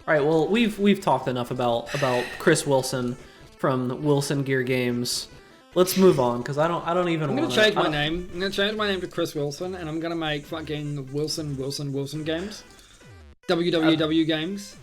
All right, well, we've talked enough about Chris Wolcen from Wolcen Gear Games. Let's move on, because I don't even I'm want gonna change my name. I'm gonna change my name to Chris Wolcen, and I'm gonna make fucking Wolcen games. WWW games.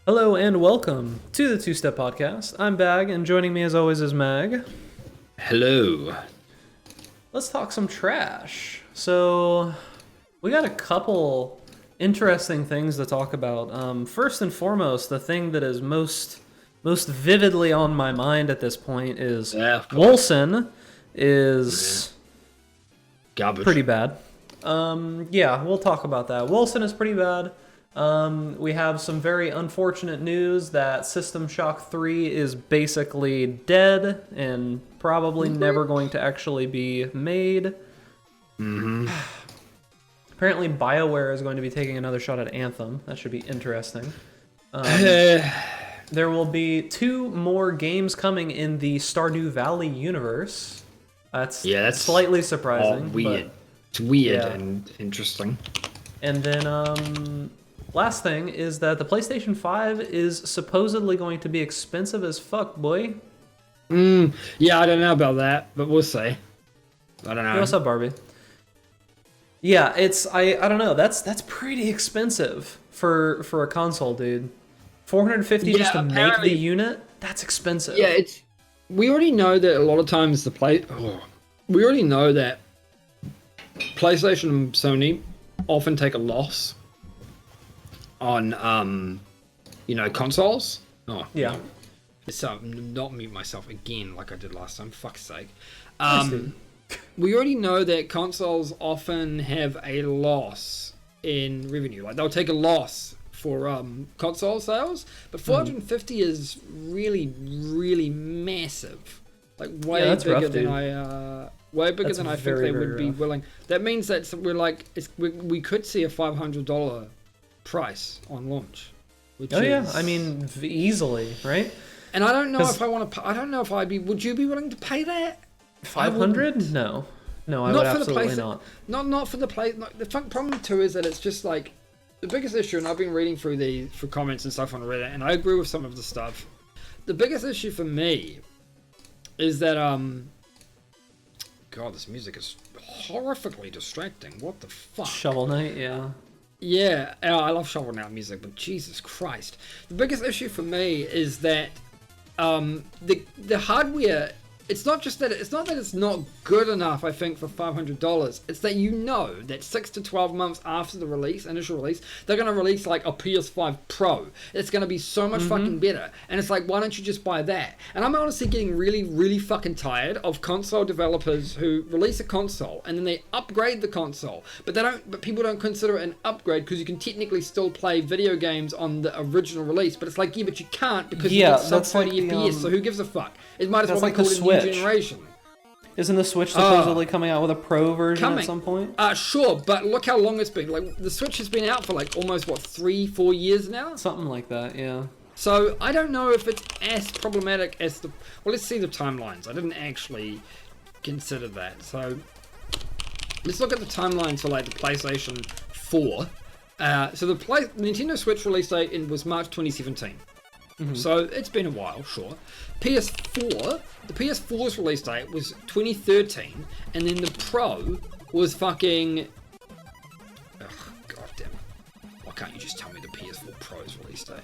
Hello and welcome to the Two Step Podcast. I'm Bag, and joining me as always is Mag. Hello. Let's talk some trash. So, we got a couple interesting things to talk about. First and foremost, the thing that is most vividly on my mind at this point is Wolcen is garbage. Pretty bad. Yeah, we'll talk about that. Wolcen is pretty bad. We have some very unfortunate news that System Shock 3 is basically dead and probably never going to actually be made. Apparently BioWare is going to be taking another shot at Anthem. That should be interesting. There will be 2 more games coming in the Stardew Valley universe. That's slightly surprising. Weird. It's weird and interesting. And then, last thing is that the PlayStation 5 is supposedly going to be expensive as fuck, boy. Yeah, I don't know about that, but we'll see. I don't know. Hey, what's up, Barbie? Yeah, it's I don't know. That's pretty expensive for a console, dude. $450 just to make the unit. That's expensive. Yeah, we already know that a lot of times we already know that PlayStation and Sony often take a loss on consoles. Oh yeah. No. It's not mute myself again like I did last time. Fuck's sake. We already know that consoles often have a loss in revenue. Like they'll take a loss for console sales, but 450 is really, really massive. Like way bigger than I think they would be willing. That means that we could see a $500 price on launch. I mean easily, right? And I don't know if I want to. I don't know if would you be willing to pay that? 500? No, I would absolutely not. Not for the play. The problem too is that it's just like the biggest issue, and I've been reading through comments and stuff on Reddit, and I agree with some of the stuff. The biggest issue for me is that God, this music is horrifically distracting. What the fuck? Shovel Knight, yeah. Yeah, I love Shovel Knight music, but Jesus Christ. The biggest issue for me is that the hardware, it's not that it's not good enough, I think, for $500. It's that that 6 to 12 months after the initial release, they're going to release like a PS5 Pro. It's going to be so much fucking better. And it's like, why don't you just buy that? And I'm honestly getting really, really fucking tired of console developers who release a console and then they upgrade the console. But people don't consider it an upgrade because you can technically still play video games on the original release. But it's like, but you can't because you get sub 30 FPS, so who gives a fuck? It might as well be called a new generation. Isn't the Switch supposedly coming out with a Pro version at some point? Sure, but look how long it's been. Like the Switch has been out for like almost 3-4 years now. Something like that, yeah. So I don't know if it's as problematic as the. Well, let's see the timelines. I didn't actually consider that. So let's look at the timelines for like the PlayStation 4. So the Nintendo Switch release date was March 2017. So it's been a while, sure. PS4, the PS4's release date was 2013, and then the Pro was fucking. Ugh, God damn it! Why can't you just tell me the PS4 Pro's release date?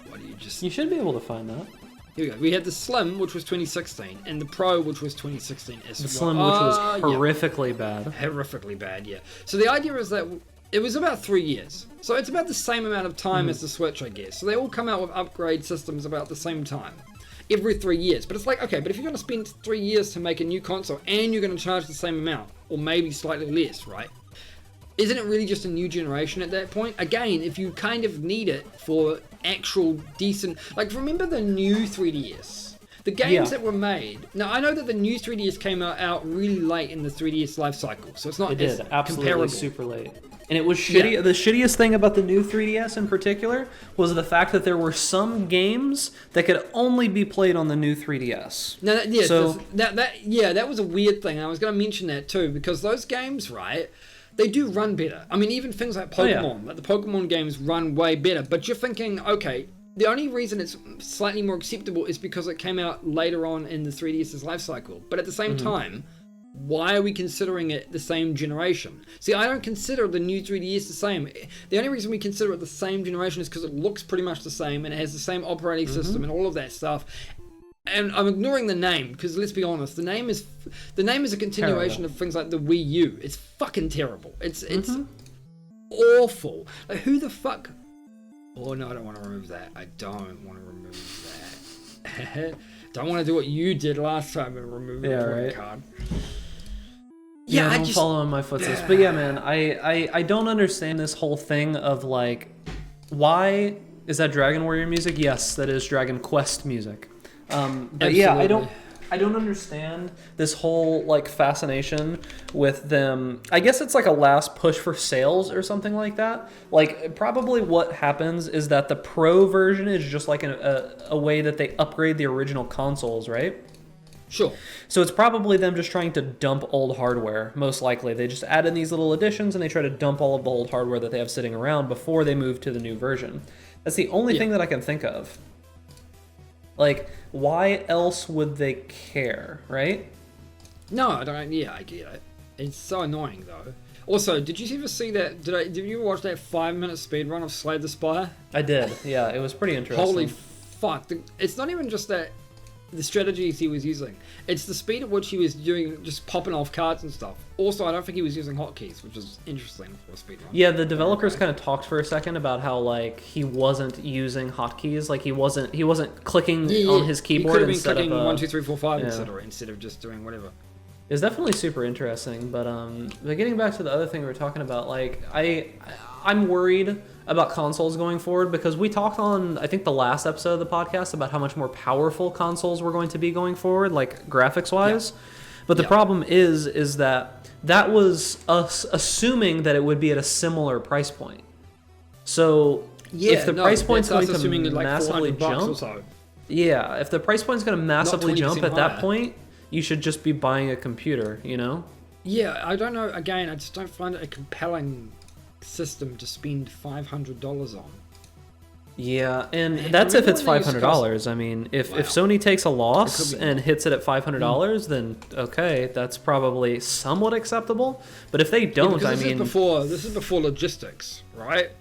Why do you just? You should be able to find that. Here we go. We had the Slim, which was 2016, and the Pro, which was 2016 as well. The Slim, which was horrifically bad. Horrifically bad, yeah. So the idea is that it was about 3 years. So it's about the same amount of time as the Switch, I guess. So they all come out with upgrade systems about the same time. Every 3 years. But it's like, okay, but if you're going to spend 3 years to make a new console and you're going to charge the same amount, or maybe slightly less, right? Isn't it really just a new generation at that point? Again, if you kind of need it for actual decent... Like, remember the new 3DS? The games that were made... Now, I know that the new 3DS came out really late in the 3DS life cycle, so it's not absolutely comparable. Super late. And it was shitty. Yeah. The shittiest thing about the new 3DS in particular was the fact that there were some games that could only be played on the new 3DS. No, that was a weird thing. I was going to mention that too, because those games, right, they do run better. I mean, even things like Pokemon, like the Pokemon games run way better. But you're thinking, okay, the only reason it's slightly more acceptable is because it came out later on in the 3DS's life cycle. But at the same time, why are we considering it the same generation? See, I don't consider the new 3DS the same. The only reason we consider it the same generation is because it looks pretty much the same and it has the same operating system and all of that stuff. And I'm ignoring the name because let's be honest, the name is a continuation of things like the Wii U. It's fucking terrible. It's awful. Like, who the fuck? Oh no, I don't want to remove that. I don't want to remove that. Don't want to do what you did last time and remove the card. Yeah, I don't follow in my footsteps. But yeah, man, I don't understand this whole thing of like, why is that Dragon Warrior music? Yes, that is Dragon Quest music. But absolutely. Yeah, I don't understand this whole like fascination with them. I guess it's like a last push for sales or something like that. Like probably what happens is that the Pro version is just like a way that they upgrade the original consoles, right? Sure. So it's probably them just trying to dump old hardware, most likely. They just add in these little additions and they try to dump all of the old hardware that they have sitting around before they move to the new version. That's the only thing that I can think of. Like, why else would they care, right? No, I don't. Yeah, I get it. It's so annoying, though. Also, did you ever see that? Did you watch that 5-minute speedrun of Slay the Spire? I did. Yeah, it was pretty interesting. Holy fuck! It's not even just that the strategies he was using. It's the speed at which he was doing, just popping off cards and stuff. Also, I don't think he was using hotkeys, which is interesting for a speedrun. Yeah, the developers kind of talked for a second about how like he wasn't using hotkeys, like he wasn't clicking on his keyboard. He could have been clicking 1, 2, 3, 4, 5 instead of just doing whatever. It's definitely super interesting, but getting back to the other thing we were talking about, like I'm worried about consoles going forward because we talked on, I think, the last episode of the podcast about how much more powerful consoles were going to be going forward, like graphics-wise. Yeah. But the problem is that was us assuming that it would be at a similar price point. So if the price point's going to massively jump, if the price point's going to massively jump at that point, you should just be buying a computer, you know? Yeah, I don't know. Again, I just don't find it a compelling system to spend $500 on. Yeah, and that's if it's $500. I mean, if Sony takes a loss and hits it at $500, then okay, that's probably somewhat acceptable. But if they don't, I mean, this is before logistics, right?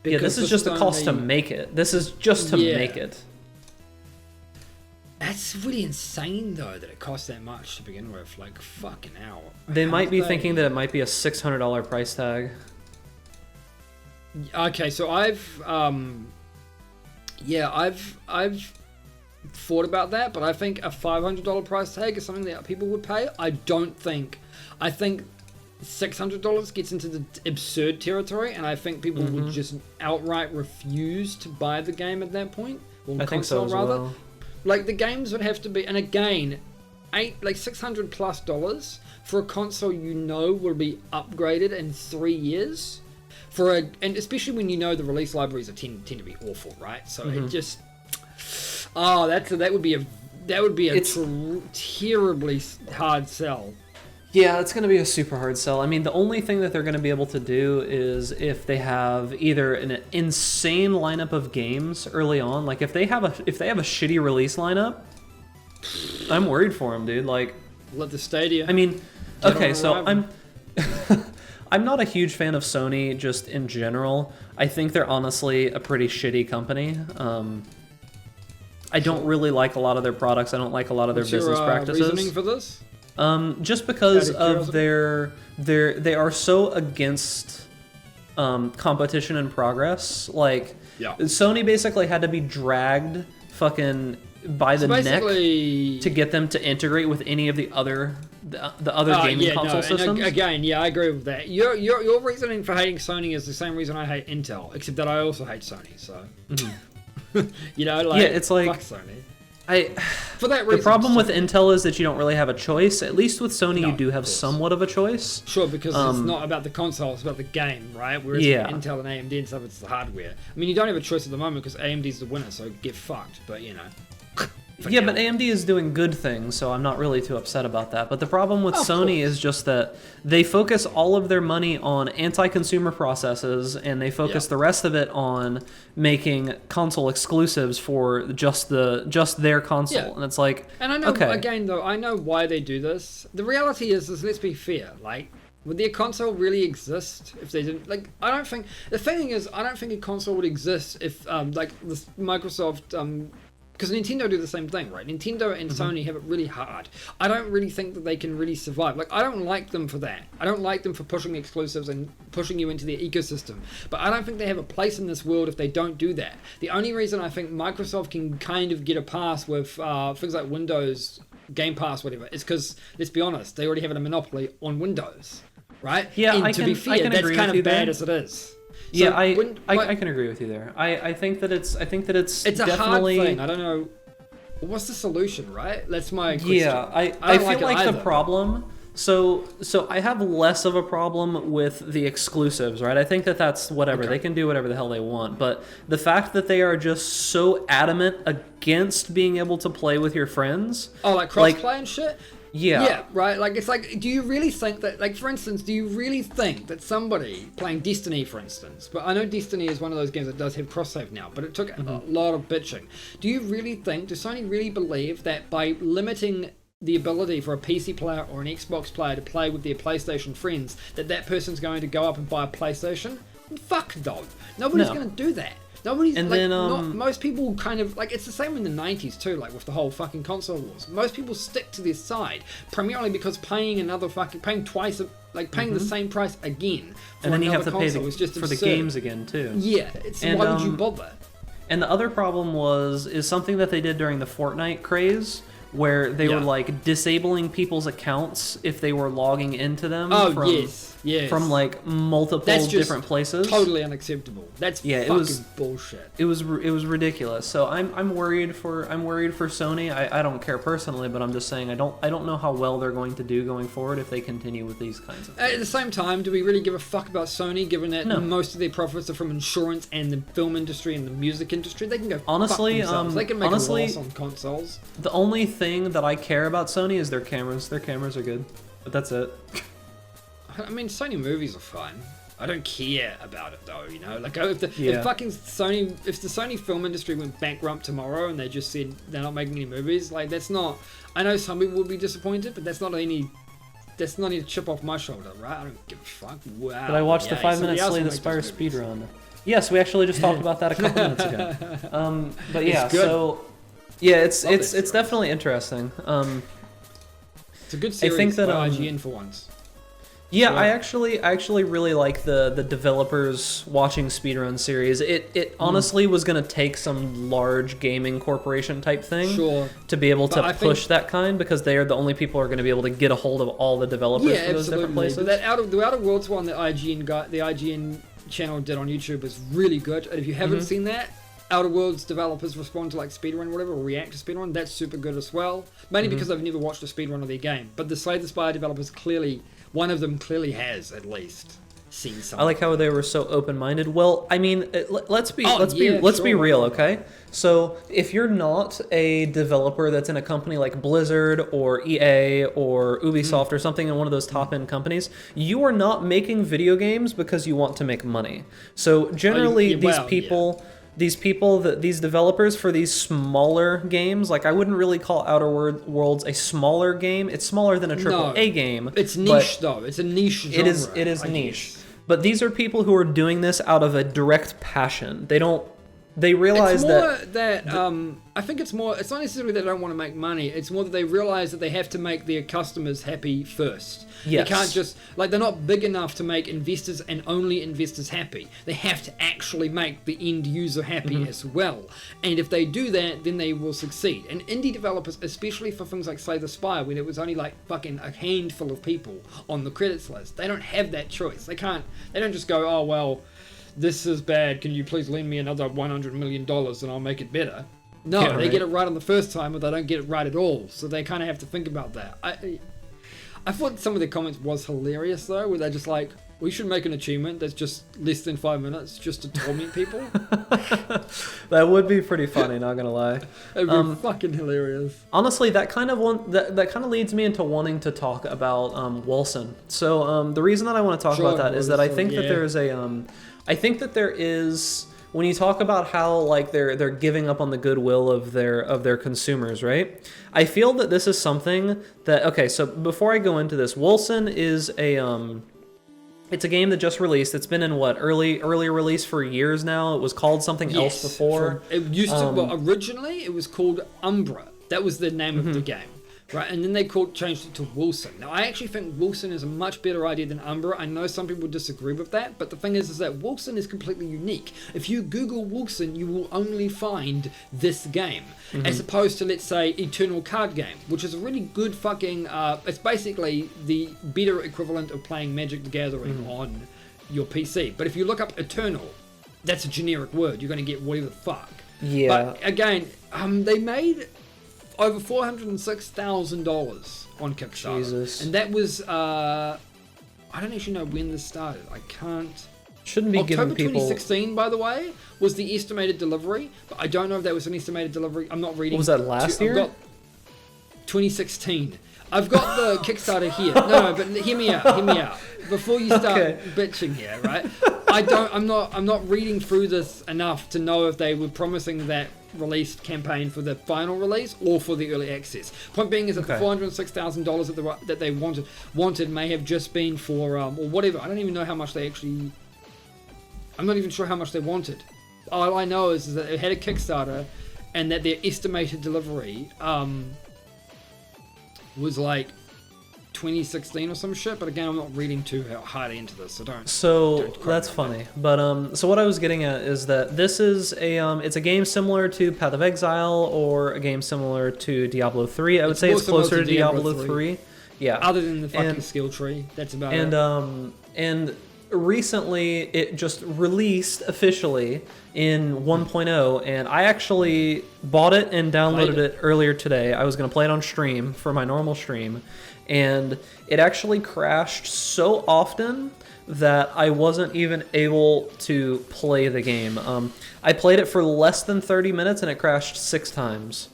Because this is just the cost to make it. This is just to make it. That's really insane, though, that it costs that much to begin with. Like, fucking hell. They might be thinking that it might be a $600 price tag. Okay, so I've thought about that, but I think a $500 price tag is something that people would pay. I think $600 gets into the absurd territory, and I think people would just outright refuse to buy the game at that point. Or I think so as well. Like, the games would have to be, and again, $600 plus for a console will be upgraded in 3 years. And especially when you know the release libraries tend to be awful, right? So it just, that would be a terribly hard sell. Yeah, it's going to be a super hard sell. I mean, the only thing that they're going to be able to do is if they have either an insane lineup of games early on, like if they have a shitty release lineup, I'm worried for them, dude. Like, let the Stadia. I mean, okay, so I'm not a huge fan of Sony just in general. I think they're honestly a pretty shitty company. I don't really like a lot of their products. I don't like a lot of their business practices. Reasoning for this? Just because of they are so against competition and progress. Like, Sony basically had to be dragged fucking by the neck to get them to integrate with any of the other gaming console systems. Again, I agree with that. Your reasoning for hating Sony is the same reason I hate Intel, except that I also hate Sony. So, it's like, fuck Sony. For that reason. The problem with Intel is that you don't really have a choice. At least with Sony, No, you do have of course. somewhat of a choice. Sure, because it's not about the console, it's about the game, right? Whereas Yeah. with Intel and AMD and stuff, it's the hardware. I mean, you don't have a choice at the moment because AMD's the winner, so get fucked. But you know. Yeah, but AMD is doing good things, so I'm not really too upset about that. But the problem with Sony is just that they focus all of their money on anti-consumer processes, and they focus the rest of it on making console exclusives for just their console. Yeah. And it's like, And I know, okay. again, though, I know why they do this. The reality is let's be fair, like, would their console really exist if they didn't? Like, I don't think, the thing is, I don't think a console would exist if, like, this Microsoft, because Nintendo do the same thing, right? Nintendo and Sony have it really hard. I don't really think that they can really survive. Like, I don't like them for that. I don't like them for pushing exclusives and pushing you into their ecosystem. But I don't think they have a place in this world if they don't do that. The only reason I think Microsoft can kind of get a pass with things like Windows, Game Pass, whatever, is because, let's be honest, they already have a monopoly on Windows, right? Yeah, and I to can- be I fair, can that's agree kind with you of bad there. as it is. Yeah, So I can agree with you there. I think that it's it's a definitely hard thing. I don't know. What's the solution, right? That's my question. Yeah, I don't feel like it like the either. problem. So I have less of a problem with the exclusives, right? I think that that's whatever. Okay. They can do whatever the hell they want. But the fact that they are just so adamant against being able to play with your friends. Oh, like crossplay and shit? Yeah. Yeah, right? Like, it's like, do you really think that, like, for instance, do you really think that somebody playing Destiny, for instance, but I know Destiny is one of those games that does have cross-save now, but it took a lot of bitching. Do you really think, does Sony really believe that by limiting the ability for a PC player or an Xbox player to play with their PlayStation friends, that person's going to go up and buy a PlayStation? Fuck no. Nobody's No. going to do that. Nobody's, And like, then, most people kind of, like, it's the same in the 90s too, like, with the whole fucking console wars. Most people stick to their side, primarily because paying twice, paying the same price again for And then you have another to pay console is just for the absurd. games again too. Yeah, why would you bother? And the other problem is something that they did during the Fortnite craze, where they were like disabling people's accounts if they were logging into them from like multiple That's just different places. Totally unacceptable. That's fucking bullshit. It was ridiculous. So I'm worried for Sony. I don't care personally, but I'm just saying I don't know how well they're going to do going forward if they continue with these kinds of things. At the same time, do we really give a fuck about Sony, given that most of their profits are from insurance and the film industry and the music industry? They can go Honestly, fuck themselves. They can make honestly, a loss on consoles. The only thing that I care about Sony is their cameras. Their cameras are good, but that's it. I mean, Sony movies are fine. I don't care about it though, you know. Like, if the Sony film industry went bankrupt tomorrow and they just said they're not making any movies, like, that's not. I know some people will be disappointed, but that's not any chip off my shoulder, right? I don't give a fuck. Wow. But I watched the 5 somebody minute else Slay will the make Spire those movies. speedrun. Yes, we actually just talked about that a couple minutes ago. But yeah, It's good. so yeah, it's Love this definitely interesting. It's a good series. I think that by IGN for once. yeah, Sure. I actually really like the developers watching speedrun series. It honestly was going to take some large gaming corporation type thing Sure. to be able But to I push think- that kind, because they are the only people who are going to be able to get a hold of all the developers Yeah, for those different absolutely. places. But the Outer Worlds one that the IGN channel did on YouTube is really good. And if you haven't seen that, Outer Worlds developers respond to like speedrun or whatever, or react to speedrun. That's super good as well. Mainly because I've never watched a speedrun of their game. But the Slay the Spire developers one of them clearly has at least seen something. I like how they were so open-minded. Well, I mean, let's be sure, real, why not? okay? So if you're not a developer that's in a company like Blizzard or EA or Ubisoft or something in one of those top-end companies, you are not making video games because you want to make money. So generally, these developers for these smaller games, like I wouldn't really call Outer Worlds a smaller game. It's smaller than a AAA game. It's niche though. It's a niche genre. It is I niche. guess. But these are people who are doing this out of a direct passion. They realize It's more that I think it's not necessarily they don't want to make money. It's more that they realize that they have to make their customers happy first. Yes. They can't just, like, they're not big enough to make investors and only investors happy. They have to actually make the end user happy as well. And if they do that, then they will succeed. And indie developers, especially for things like Slay the Spire, where there was only like fucking a handful of people on the credits list, they don't have that choice. They don't just go, oh well, this is bad, can you please lend me another $100 million and I'll make it better? No, Yeah, they right. get it right on the first time, or they don't get it right at all. So they kind of have to think about that. I thought some of the comments was hilarious though, where they're just like, we should make an achievement that's just less than 5 minutes just to torment people. That would be pretty funny, not gonna lie. It'd be fucking hilarious. Honestly, that kind of leads me into wanting to talk about Wolcen. So the reason that I want to talk about that is that I think that there is I think that there is, when you talk about how like they're giving up on the goodwill of their consumers, right? I feel that this is something that, okay, so before I go into this, Wolcen is it's a game that just released. It's been in what, early release for years now. It was called something else before. It used to, well, originally it was called Umbra. That was the name of the game, right? And then they changed it to Wolcen. Now, I actually think Wolcen is a much better idea than Umbra. I know some people disagree with that, but the thing is that Wolcen is completely unique. If you Google Wolcen, you will only find this game, as opposed to, let's say, Eternal Card Game, which is a really good fucking, it's basically the better equivalent of playing Magic the Gathering on your PC. But if you look up Eternal, that's a generic word. You're going to get whatever the fuck. Yeah. But again, they made over $406,000 on Kickstarter. Jesus. And that was, I don't actually know when this started. I can't... Shouldn't be October giving people... 2016, by the way, was the estimated delivery, but I don't know if that was an estimated delivery. I'm not reading. What was that, last year? I've got 2016. I've got the Kickstarter here. No, but hear me out. Before you start bitching here, right? I'm not reading through this enough to know if they were promising that release campaign for the final release or for the early access. Point being is that the $406,000 that they wanted may have just been for or whatever. I don't even know how much they actually. I'm not even sure how much they wanted. All I know is that it had a Kickstarter, and that their estimated delivery was like 2016 or some shit. But again, I'm not reading too hard into this, so don't. So that's funny. But so what I was getting at is that this is it's a game similar to Path of Exile or a game similar to Diablo 3. I would say it's closer to Diablo 3. Yeah. Other than the fucking skill tree, that's about it. And recently it just released officially in 1.0, and I actually bought it and downloaded it earlier today. I was going to play it on stream for my normal stream, and it actually crashed so often that I wasn't even able to play the game. I played it for less than 30 minutes and it crashed 6 times.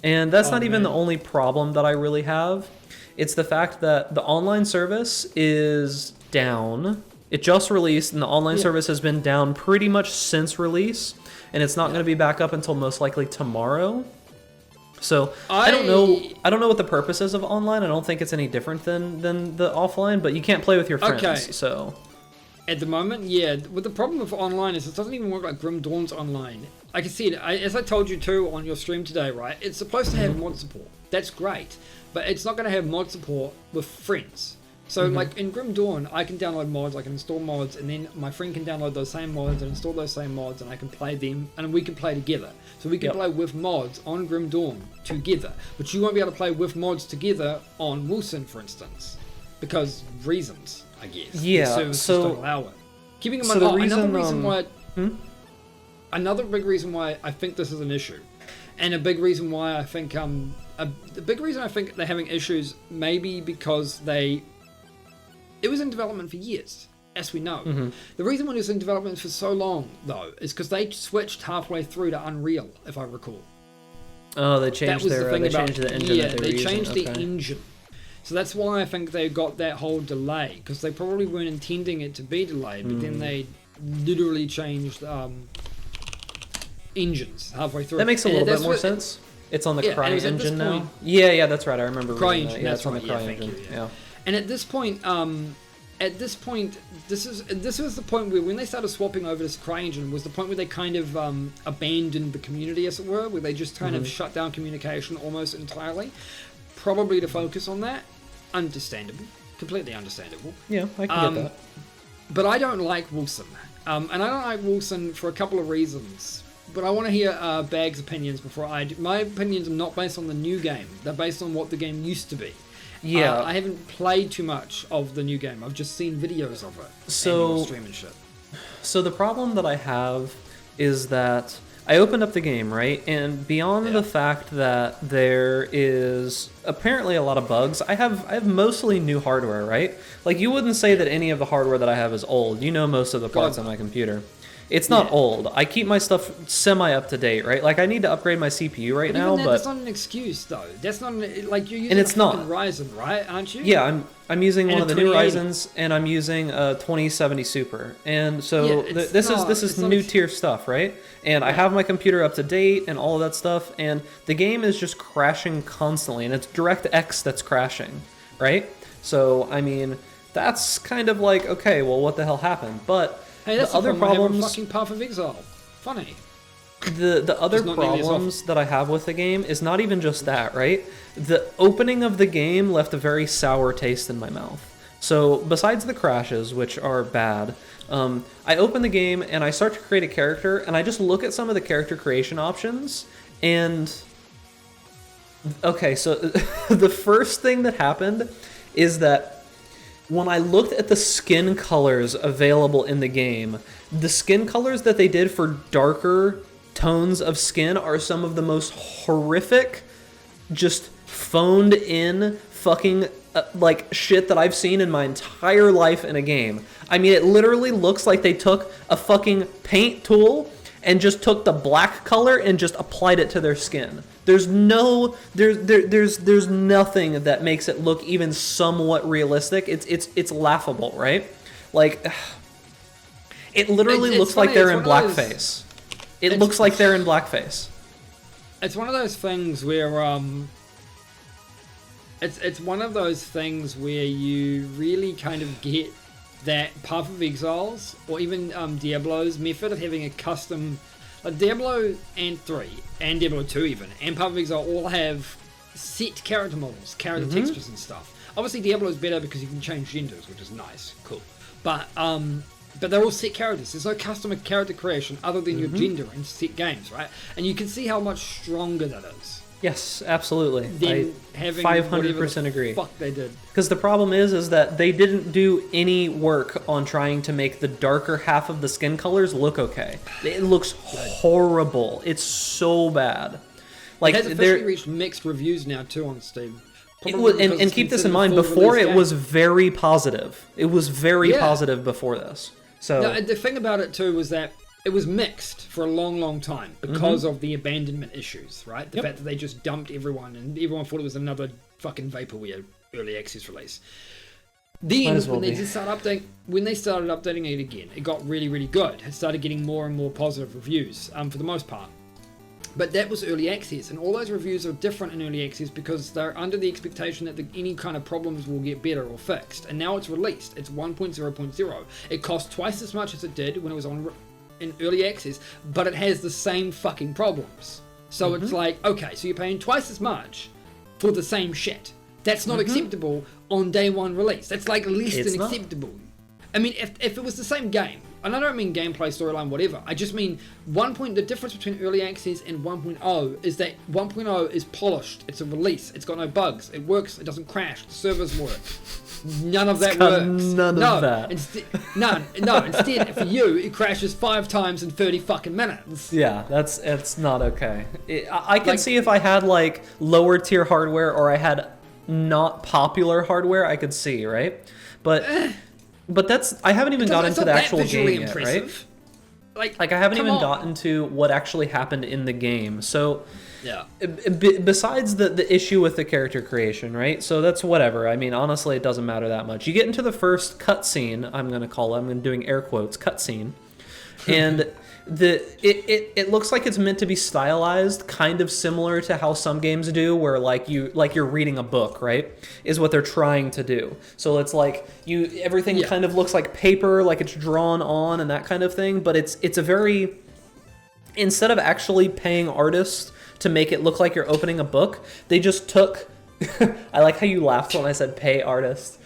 And that's not even the only problem that I really have. It's the fact that the online service is down. It just released, and the online service has been down pretty much since release, and it's not going to be back up until most likely tomorrow. So I don't know what the purpose is of online. I don't think it's any different than the offline, but you can't play with your friends. Okay. So at the moment, yeah. But the problem with online is it doesn't even work like Grim Dawn's online. I can see it. As I told you too on your stream today, right? It's supposed to have mod support. That's great, but it's not going to have mod support with friends. So like in Grim Dawn, I can download mods, I can install mods, and then my friend can download those same mods and install those same mods, and I can play them, and we can play together. So we can play with mods on Grim Dawn together, but you won't be able to play with mods together on Wolcen, for instance, because reasons, I guess. Yeah. The services So don't allow it. Keeping in mind, so the reason, another big reason why I think this is an issue, and a big reason why I think the big reason I think they're having issues, maybe because it was in development for years, as we know. The reason why it was in development for so long, though, is because they switched halfway through to Unreal, if I recall. Oh, they changed the engine that they were using. Yeah, they changed the engine. So that's why I think they got that whole delay, because they probably weren't intending it to be delayed, but then they literally changed engines halfway through. That makes a little bit more sense. It's on the Cry engine now. Yeah, that's right. I remember Cry reading engine. that. Yeah, That's it's on the right. Cry Yeah, engine. thank you. Yeah. And at this point, this was the point where when they started swapping over to CryEngine was the point where they kind of abandoned the community, as it were, where they just kind of shut down communication almost entirely, probably to focus on that. Understandable, completely understandable. Yeah, I can get that. But I don't like Wolcen, and I don't like Wolcen for a couple of reasons. But I want to hear Bag's opinions before I do. My opinions are not based on the new game; they're based on what the game used to be. Yeah, I haven't played too much of the new game. I've just seen videos of it. So and stream and shit. So the problem that I have is that I opened up the game, right? And beyond the fact that there is apparently a lot of bugs, I have mostly new hardware, right? Like, you wouldn't say that any of the hardware that I have is old. You know most of the parts on my computer. It's not old. I keep my stuff semi up to date, right? Like, I need to upgrade my CPU right now, but that's not an excuse though. That's not like you're using and it's a not Ryzen, right? Aren't you? Yeah, I'm using one of the new 2080. Ryzens, and I'm using a 2070 Super, and so this is new tier stuff, right? And I have my computer up to date and all of that stuff, and the game is just crashing constantly, and it's DirectX that's crashing, right? So I mean, that's kind of like, okay, well, what the hell happened? But Hey, that's the other problems, fucking Path of Exile. Funny. the other problems that I have with the game is not even just that, right? The opening of the game left a very sour taste in my mouth. So besides the crashes, which are bad, I open the game and I start to create a character, and I just look at some of the character creation options, and okay, so the first thing that happened is that when I looked at the skin colors available in the game, the skin colors that they did for darker tones of skin are some of the most horrific, just phoned in fucking like shit that I've seen in my entire life in a game. I mean, it literally looks like they took a fucking paint tool and just took the black color and just applied it to their skin. There's nothing that makes it look even somewhat realistic. It's laughable, right? Like, it literally looks like they're in blackface. It looks like they're in blackface. It's one of those things where it's one of those things where you really kind of get that Path of Exiles or even Diablo's method of having a custom. Like Diablo and 3 and Diablo 2 even and Path of Exile all have set character models, character textures and stuff. Obviously Diablo is better because you can change genders, which is nice, cool. But they're all set characters. There's no custom character creation other than your gender in set games, right? And you can see how much stronger that is. Yes, absolutely. Than I having 500% agree. Fuck, they did. Because the problem is that they didn't do any work on trying to make the darker half of the skin colors look okay. It looks horrible. It's so bad. Like, it has officially reached mixed reviews now too on Steam. And keep this in mind, before it was very positive. It was very positive before this. So no, the thing about it too was that it was mixed for a long, long time because of the abandonment issues, right? The fact that they just dumped everyone and everyone thought it was another fucking vaporware early access release. Then when they started updating it again, it got really, really good. It started getting more and more positive reviews for the most part. But that was early access, and all those reviews are different in early access because they're under the expectation that any kind of problems will get better or fixed. And now it's released. It's 1.0.0. It cost twice as much as it did when it was in early access, but it has the same fucking problems. So it's like, okay, so you're paying twice as much for the same shit. That's not acceptable on day one release. That's like less than acceptable. I mean, if it was the same game, and I don't mean gameplay, storyline, whatever. I just mean the difference between early access and 1.0 is that 1.0 is polished. It's a release. It's got no bugs. It works. It doesn't crash. The servers work. None of that works. None of that. Instead, for you, it crashes 5 times in 30 fucking minutes. Yeah, it's not okay. I can see if I had like lower tier hardware or I had not popular hardware, I could see, right? But I haven't even gotten to the actual game yet, right? Like I haven't even gotten to what actually happened in the game. So yeah. Besides the issue with the character creation, right? So that's whatever. I mean, honestly, it doesn't matter that much. You get into the first cutscene, I'm doing air quotes, cutscene, and it looks like it's meant to be stylized, kind of similar to how some games do, where you're reading a book, right? Is what they're trying to do. So it's like everything kind of looks like paper, like it's drawn on and that kind of thing. But it's a very, instead of actually paying artists to make it look like you're opening a book, they just took. I like how you laughed when I said pay artists.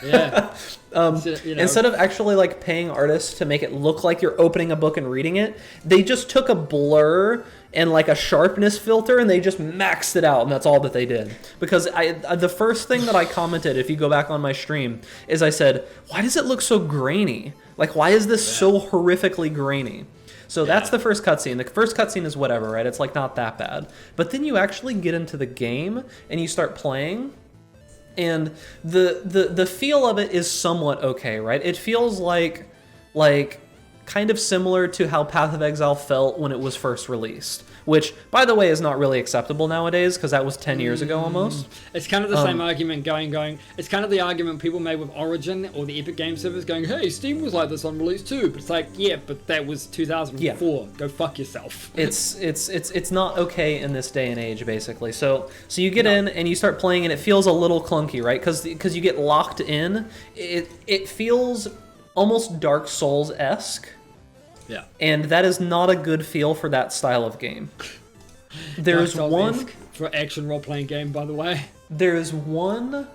Yeah. Instead of actually like paying artists to make it look like you're opening a book and reading it, they just took a blur and like a sharpness filter and they just maxed it out, and that's all that they did. Because the first thing that I commented, if you go back on my stream, is I said, why does it look so grainy? Like, why is this so horrifically grainy? So that's the first cutscene. The first cutscene is whatever, right? It's like not that bad. But then you actually get into the game and you start playing, and the feel of it is somewhat okay, right? It feels like kind of similar to how Path of Exile felt when it was first released, which, by the way, is not really acceptable nowadays because that was 10 years ago almost. It's kind of the same argument going. It's kind of the argument people made with Origin or the Epic Game servers going, hey, Steam was like this on release too. But it's like, yeah, but that was 2004. Yeah. Go fuck yourself. It's not okay in this day and age, basically. So you get in and you start playing and it feels a little clunky, right? Because you get locked in. It feels almost Dark Souls-esque. Yeah. And that is not a good feel for that style of game. There's one for action role-playing game, by the way. There's one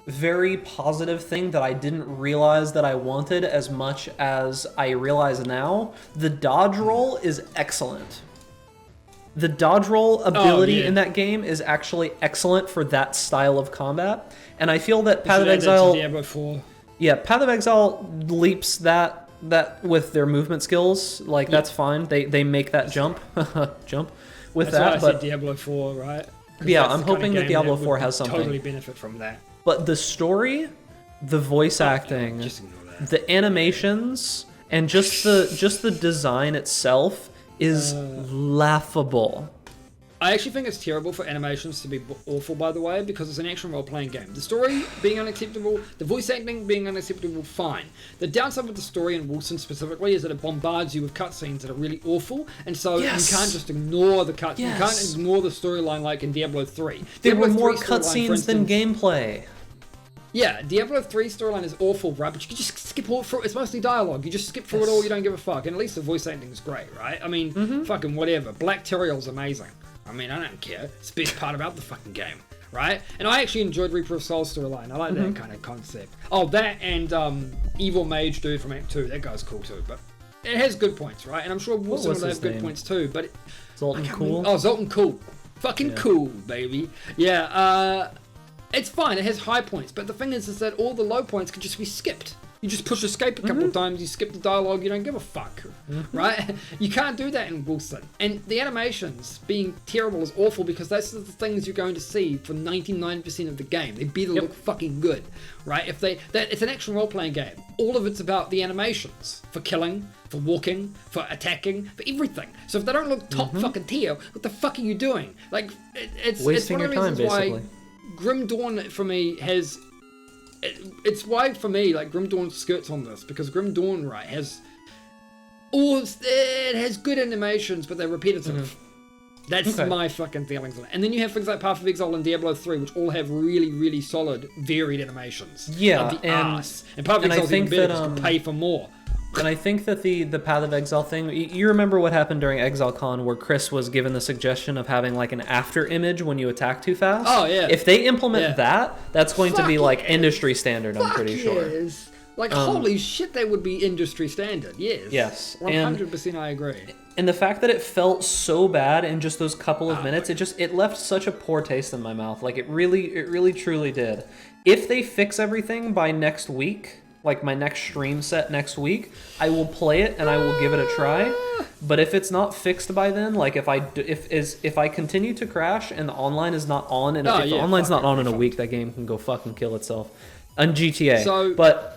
very positive thing that I didn't realize that I wanted as much as I realize now. The dodge roll is excellent. The dodge roll ability in that game is actually excellent for that style of combat. And I feel that Path of Exile... Diablo 4. Yeah, Path of Exile leaps that with their movement skills, like that's fine. They make that jump with that's that. Why I said Diablo 4, right? Yeah, I'm hoping that Diablo 4 has something. Totally benefit from that. But the story, the voice acting, the animations, and just the design itself is laughable. I actually think it's terrible for animations to be awful, by the way, because it's an action role-playing game. The story being unacceptable, the voice acting being unacceptable, fine. The downside with the story in Wolcen specifically is that it bombards you with cutscenes that are really awful, and so you can't just ignore the cutscenes. You can't ignore the storyline like in Diablo 3. There were more cutscenes than gameplay. Yeah, Diablo 3 storyline is awful, right? But you can just skip all through. It's mostly dialogue. You just skip through it all. You don't give a fuck. And at least the voice acting is great, right? I mean, fucking whatever. Black Tyriel's amazing. I mean, I don't care. It's the best part about the fucking game, right? And I actually enjoyed Reaper of Souls storyline. I like that kind of concept. Oh, that and Evil Mage dude from Act 2. That guy's cool too. But it has good points, right? And I'm sure Wolcen will have good points too. But Zoltan Cool. Zoltan Cool. Fucking cool, baby. Yeah, it's fine. It has high points. But the thing is that all the low points can just be skipped. You just push escape a couple of times, you skip the dialogue, you don't give a fuck, right? You can't do that in Wolcen. And the animations being terrible is awful because those are the things you're going to see for 99% of the game. They better look fucking good, right? It's an action role-playing game. All of it's about the animations for killing, for walking, for attacking, for everything. So if they don't look top fucking tier, what the fuck are you doing? Like, it's wasting one of your the time, reasons basically. Why Grim Dawn for me has... It's why for me like Grim Dawn skirts on this because Grim Dawn has it has good animations but they're repetitive. That's my fucking feelings on it. And then you have things like Path of Exile and Diablo 3 which all have really really solid varied animations. Yeah, like the arse. And Path of Exile even better because you can pay for more. And I think that the Path of Exile thing, you remember what happened during ExileCon where Chris was given the suggestion of having like an after image when you attack too fast? Oh, yeah. If they implement that, that's going to be like industry standard, I'm pretty sure. Yes. Like, holy shit, that would be industry standard, yes. Yes. 100% I agree. And the fact that it felt so bad in just those couple of minutes, it left such a poor taste in my mouth. Like, it really truly did. If they fix everything by next week... like my next stream set next week, I will play it and I will give it a try. But if it's not fixed by then, like if I continue to crash and the online is not on, and if the online's not on in a week, that game can go fucking kill itself. On GTA. So, but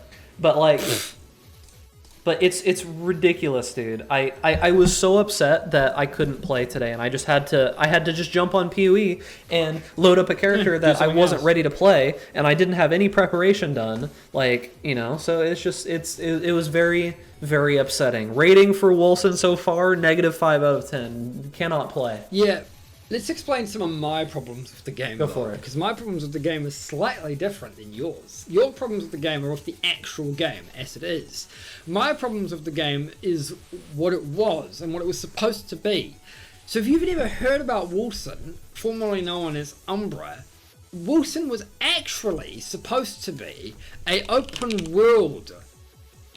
it's ridiculous, dude. I was so upset that I couldn't play today, and I had to just jump on PoE and load up a character that I wasn't ready to play, and I didn't have any preparation done. Like, you know, so it was very, very upsetting. Rating for Wolcen so far, -5 out of 10. Cannot play. Yeah. Let's explain some of my problems with the game. Go for it. Because my problems with the game are slightly different than yours. Your problems with the game are with the actual game, as it is. My problems with the game is what it was and what it was supposed to be. So if you've never heard about Wolcen, formerly known as Umbra, Wolcen was actually supposed to be an open world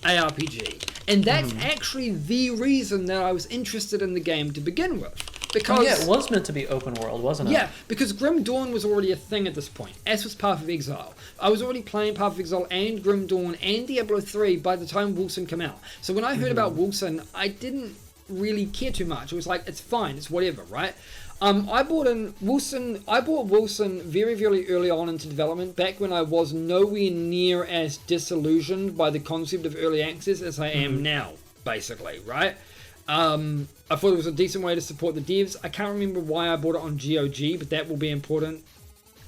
ARPG. And that's actually the reason that I was interested in the game to begin with. Because, it was meant to be open world, wasn't it? Yeah, because Grim Dawn was already a thing at this point, as was Path of Exile. I was already playing Path of Exile and Grim Dawn and Diablo 3 by the time Wolcen came out. So when I heard about Wolcen, I didn't really care too much. It was like, it's fine, it's whatever, right? I bought Wolcen very, very early on into development, back when I was nowhere near as disillusioned by the concept of early access as I am now, basically, right? I thought it was a decent way to support the devs. I can't remember why I bought it on GOG, but that will be important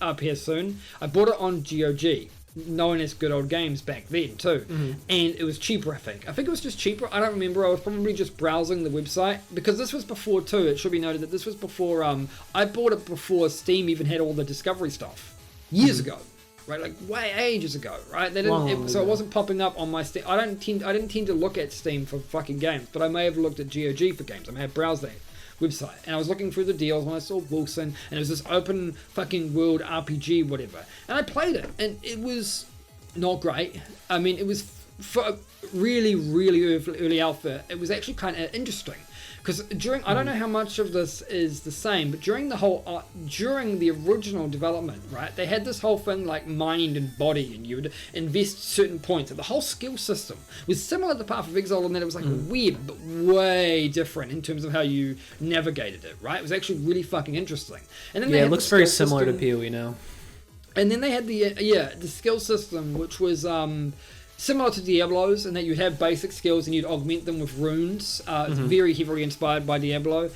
up here soon. I bought it on GOG, known as Good Old Games back then too, and it was cheaper. I think it was just cheaper. I don't remember. I was probably just browsing the website, because this was before too. It should be noted that this was before I bought it before Steam even had all the discovery stuff years ago, right? Like way ages ago, right? They didn't, so it wasn't popping up on my Steam. I didn't tend to look at Steam for fucking games, but I may have looked at GOG for games. I may have browsed that website, and I was looking through the deals when I saw Wolcen, and it was this open fucking world RPG, whatever, and I played it, and it was not great. I mean, it was for a really, really early alpha. It was actually kind of interesting, because I don't know how much of this is the same, but during the original development, right, they had this whole thing like mind and body, and you would invest certain points, and the whole skill system was similar to Path of Exile in that it was like weird, but way different in terms of how you navigated it, right? It was actually really fucking interesting. And then it looks very similar to PoE now. And then they had the skill system, which was similar to Diablo's, in that you'd have basic skills and you'd augment them with runes. It's very heavily inspired by Diablo.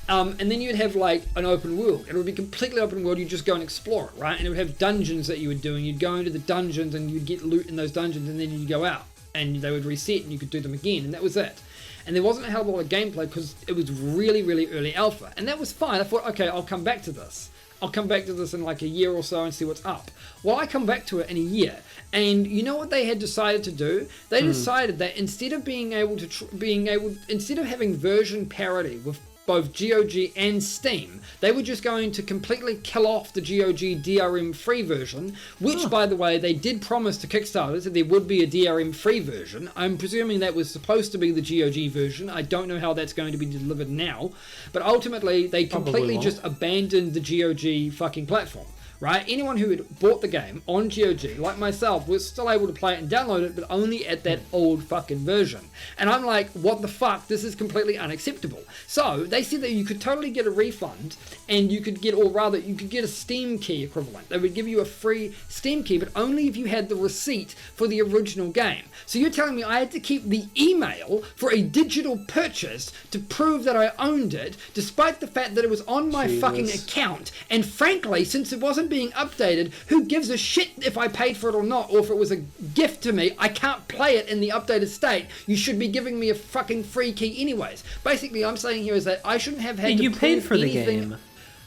And then you'd have like an open world. It would be completely open world. You'd just go and explore it, right? And it would have dungeons that you would do, and you'd go into the dungeons and you'd get loot in those dungeons, and then you'd go out and they would reset and you could do them again, and that was it. And there wasn't a hell of a lot of gameplay because it was really, really early alpha, and that was fine. I thought, okay, I'll come back to this. I'll come back to this in like a year or so and see what's up. Well, I come back to it in a year, and you know what they had decided to do? They decided that instead of instead of having version parity with both GOG and Steam, they were just going to completely kill off the GOG DRM free version, which, by the way, they did promise to Kickstarters that there would be a DRM free version. I'm presuming that was supposed to be the GOG version. I don't know how that's going to be delivered now, but ultimately they completely just abandoned the GOG fucking platform. Right? Anyone who had bought the game on GOG, like myself, was still able to play it and download it, but only at that old fucking version. And I'm like, what the fuck? This is completely unacceptable. So they said that you could totally get a refund, and you could get a Steam key equivalent. They would give you a free Steam key, but only if you had the receipt for the original game. So you're telling me I had to keep the email for a digital purchase to prove that I owned it, despite the fact that it was on my fucking account. And frankly, since it wasn't being updated, who gives a shit if I paid for it or not, or if it was a gift to me? I can't play it in the updated state. You should be giving me a fucking free key anyways. Basically, I'm saying here is that I shouldn't have had to prove anything. You paid for the game.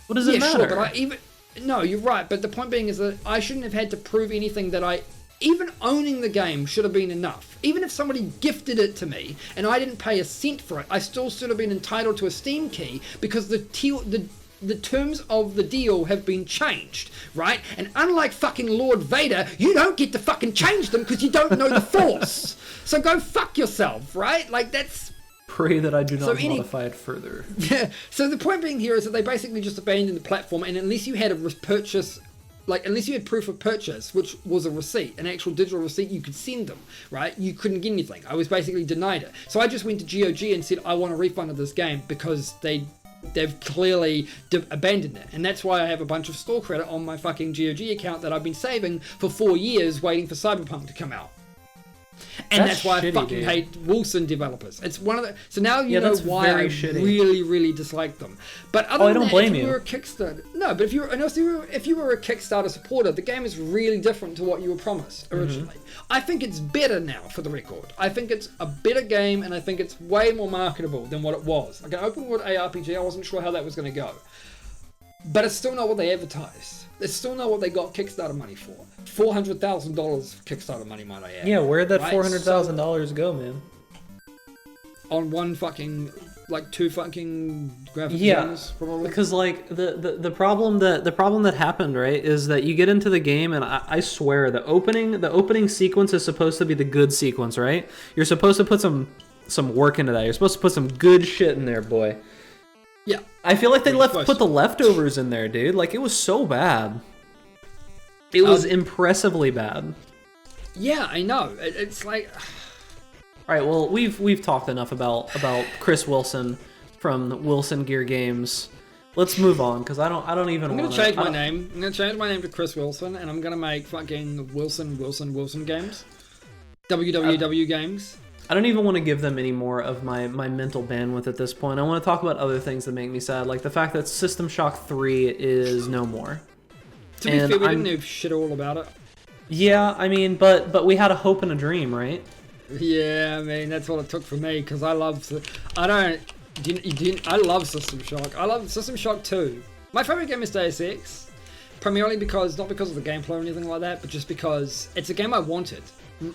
What does it matter? Sure, but no, you're right, but the point being is that I shouldn't have had to prove anything that even owning the game should have been enough. Even if somebody gifted it to me and I didn't pay a cent for it, I still should have been entitled to a Steam key, because the terms of the deal have been changed, right? And unlike fucking Lord Vader, you don't get to fucking change them because you don't know the Force. So go fuck yourself, right? Like, that's... Pray that I do not modify it further. Yeah. So the point being here is that they basically just abandoned the platform, and unless you had a purchase... unless you had proof of purchase, which was a receipt, an actual digital receipt you could send them, right? You couldn't get anything. I was basically denied it. So I just went to GOG and said, I want a refund of this game, because they've clearly abandoned it. And that's why I have a bunch of store credit on my fucking GOG account that I've been saving for 4 years waiting for Cyberpunk to come out. And that's why I fucking hate Wolcen developers. It's one of the... So now you know why I really, really dislike them. But other than that, if you were a Kickstarter... No, but if you were a Kickstarter supporter, the game is really different to what you were promised originally. I think it's better now, for the record. I think it's a better game, and I think it's way more marketable than what it was. Like an open world ARPG, I wasn't sure how that was going to go. But it's still not what they advertised. It's still not what they got Kickstarter money for. $400,000 Kickstarter money, might I add. Yeah, where'd that $400,000 go, man? On one fucking, like, 2 fucking graphic designers, probably. Because like the problem that happened, right, is that you get into the game, and I swear the opening sequence is supposed to be the good sequence, right? You're supposed to put some work into that. You're supposed to put some good shit in there, boy. Yeah. I feel like they put the leftovers in there, dude. Like, it was so bad. It was impressively bad. Yeah, I know. It's like... All right, well, we've talked enough about Chris Wolcen from Wolcen Gear Games. Let's move on, because I don't even want to... I'm gonna change my name. I'm gonna change my name to Chris Wolcen, and I'm gonna make fucking Wolcen games. WWW games. I don't even want to give them any more of my mental bandwidth at this point. I want to talk about other things that make me sad, like the fact that System Shock 3 is no more. To be fair, we didn't know shit all about it. Yeah, I mean, but we had a hope and a dream, right? Yeah, I mean, that's what it took for me, because I love System Shock. I love System Shock 2. My favorite game is Deus Ex, primarily because, not because of the gameplay or anything like that, but just because it's a game I wanted.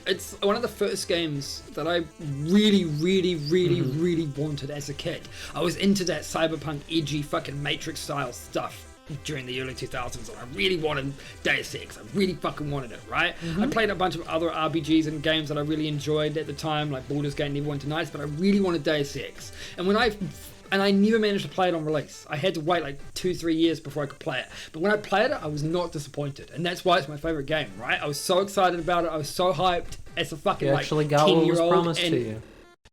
It's one of the first games that I really wanted as a kid. I was into that cyberpunk, edgy, fucking Matrix style stuff during the early 2000s, and I really wanted Deus Ex. I really fucking wanted it, right? I played a bunch of other RPGs and games that I really enjoyed at the time, like Baldur's Gate and Neverwinter Nights, but I really wanted Deus Ex. And I never managed to play it on release. I had to wait like 2-3 years before I could play it. But when I played it, I was not disappointed. And that's why it's my favorite game, right? I was so excited about it. I was so hyped as a fucking you like actually got 10-year-old. What was promised to you.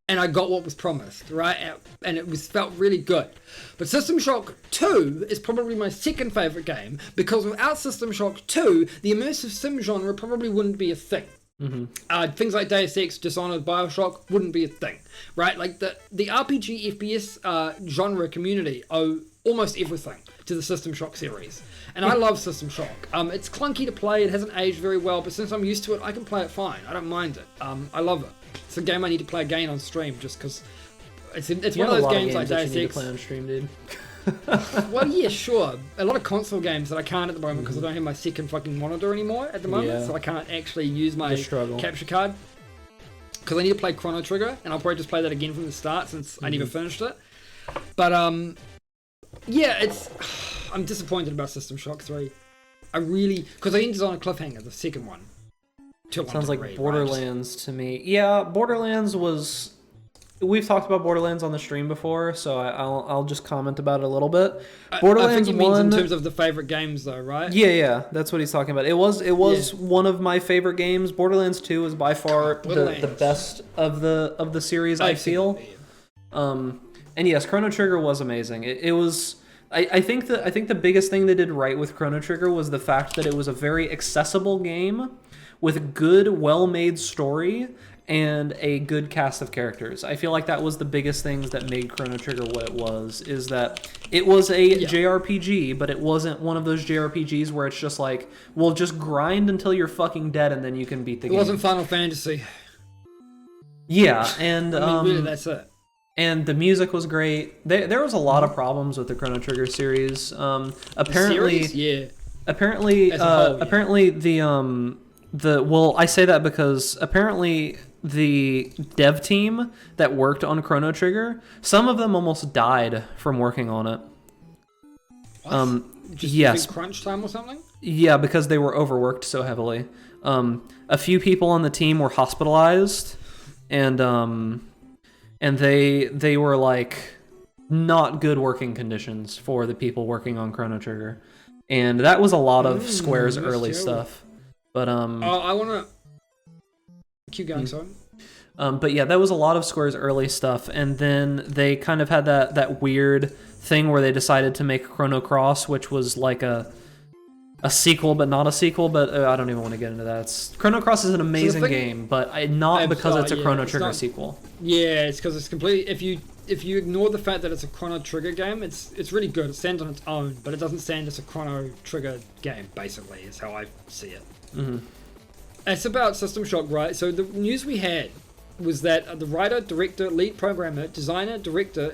And I got what was promised, right? And it felt really good. But System Shock 2 is probably my second favorite game, because without System Shock 2, the immersive sim genre probably wouldn't be a thing. Things like Deus Ex, Dishonored, Bioshock wouldn't be a thing, right? Like the RPG FPS genre community owe almost everything to the System Shock series, and I love System Shock. It's clunky to play, it hasn't aged very well, but since I'm used to it, I can play it fine. I don't mind it. I love it. It's a game I need to play again on stream, just because it's one of those games like Deus Ex. You need to play on stream, dude. Well, yeah, sure. A lot of console games that I can't at the moment because I don't have my second fucking monitor anymore at the moment, so I can't actually use my capture card. Because I need to play Chrono Trigger, and I'll probably just play that again from the start since I never finished it. But yeah, I'm disappointed about System Shock 3. Because I ended on a cliffhanger, the second one. Sounds like Borderlands to me. Yeah, Borderlands was... We've talked about Borderlands on the stream before, so I'll just comment about it a little bit. Borderlands I think he means in terms of the favorite games, though, right? Yeah, that's what he's talking about. It was one of my favorite games. Borderlands 2 is by far the best of the series, I feel. And yes, Chrono Trigger was amazing. It was. I think the biggest thing they did right with Chrono Trigger was the fact that it was a very accessible game with a good, well-made story and a good cast of characters. I feel like that was the biggest things that made Chrono Trigger what it was, is that it was a JRPG, but it wasn't one of those JRPGs where it's just like, well, just grind until you're fucking dead and then you can beat the game. It wasn't Final Fantasy. Yeah, and I mean, really, that's it. And the music was great. There was a lot of problems with the Chrono Trigger series. Apparently, apparently I say that because apparently the dev team that worked on Chrono Trigger, some of them almost died from working on it. What? Just crunch time or something? Yeah, because they were overworked so heavily. A few people on the team were hospitalized, and they were like not good working conditions for the people working on Chrono Trigger, and that was a lot of Square's early stuff. But I want to keep going, sorry. But yeah, that was a lot of Square's early stuff, and then they kind of had that weird thing where they decided to make Chrono Cross, which was like a sequel, but not a sequel. But I don't even want to get into that. Chrono Cross is an amazing game, but not because it's a Chrono Trigger sequel. Yeah, it's because it's completely. If you ignore the fact that it's a Chrono Trigger game, it's really good. It stands on its own, but it doesn't stand as a Chrono Trigger game. Basically, is how I see it. It's about System Shock, right? So the news we had was that the writer, director, lead programmer, designer director,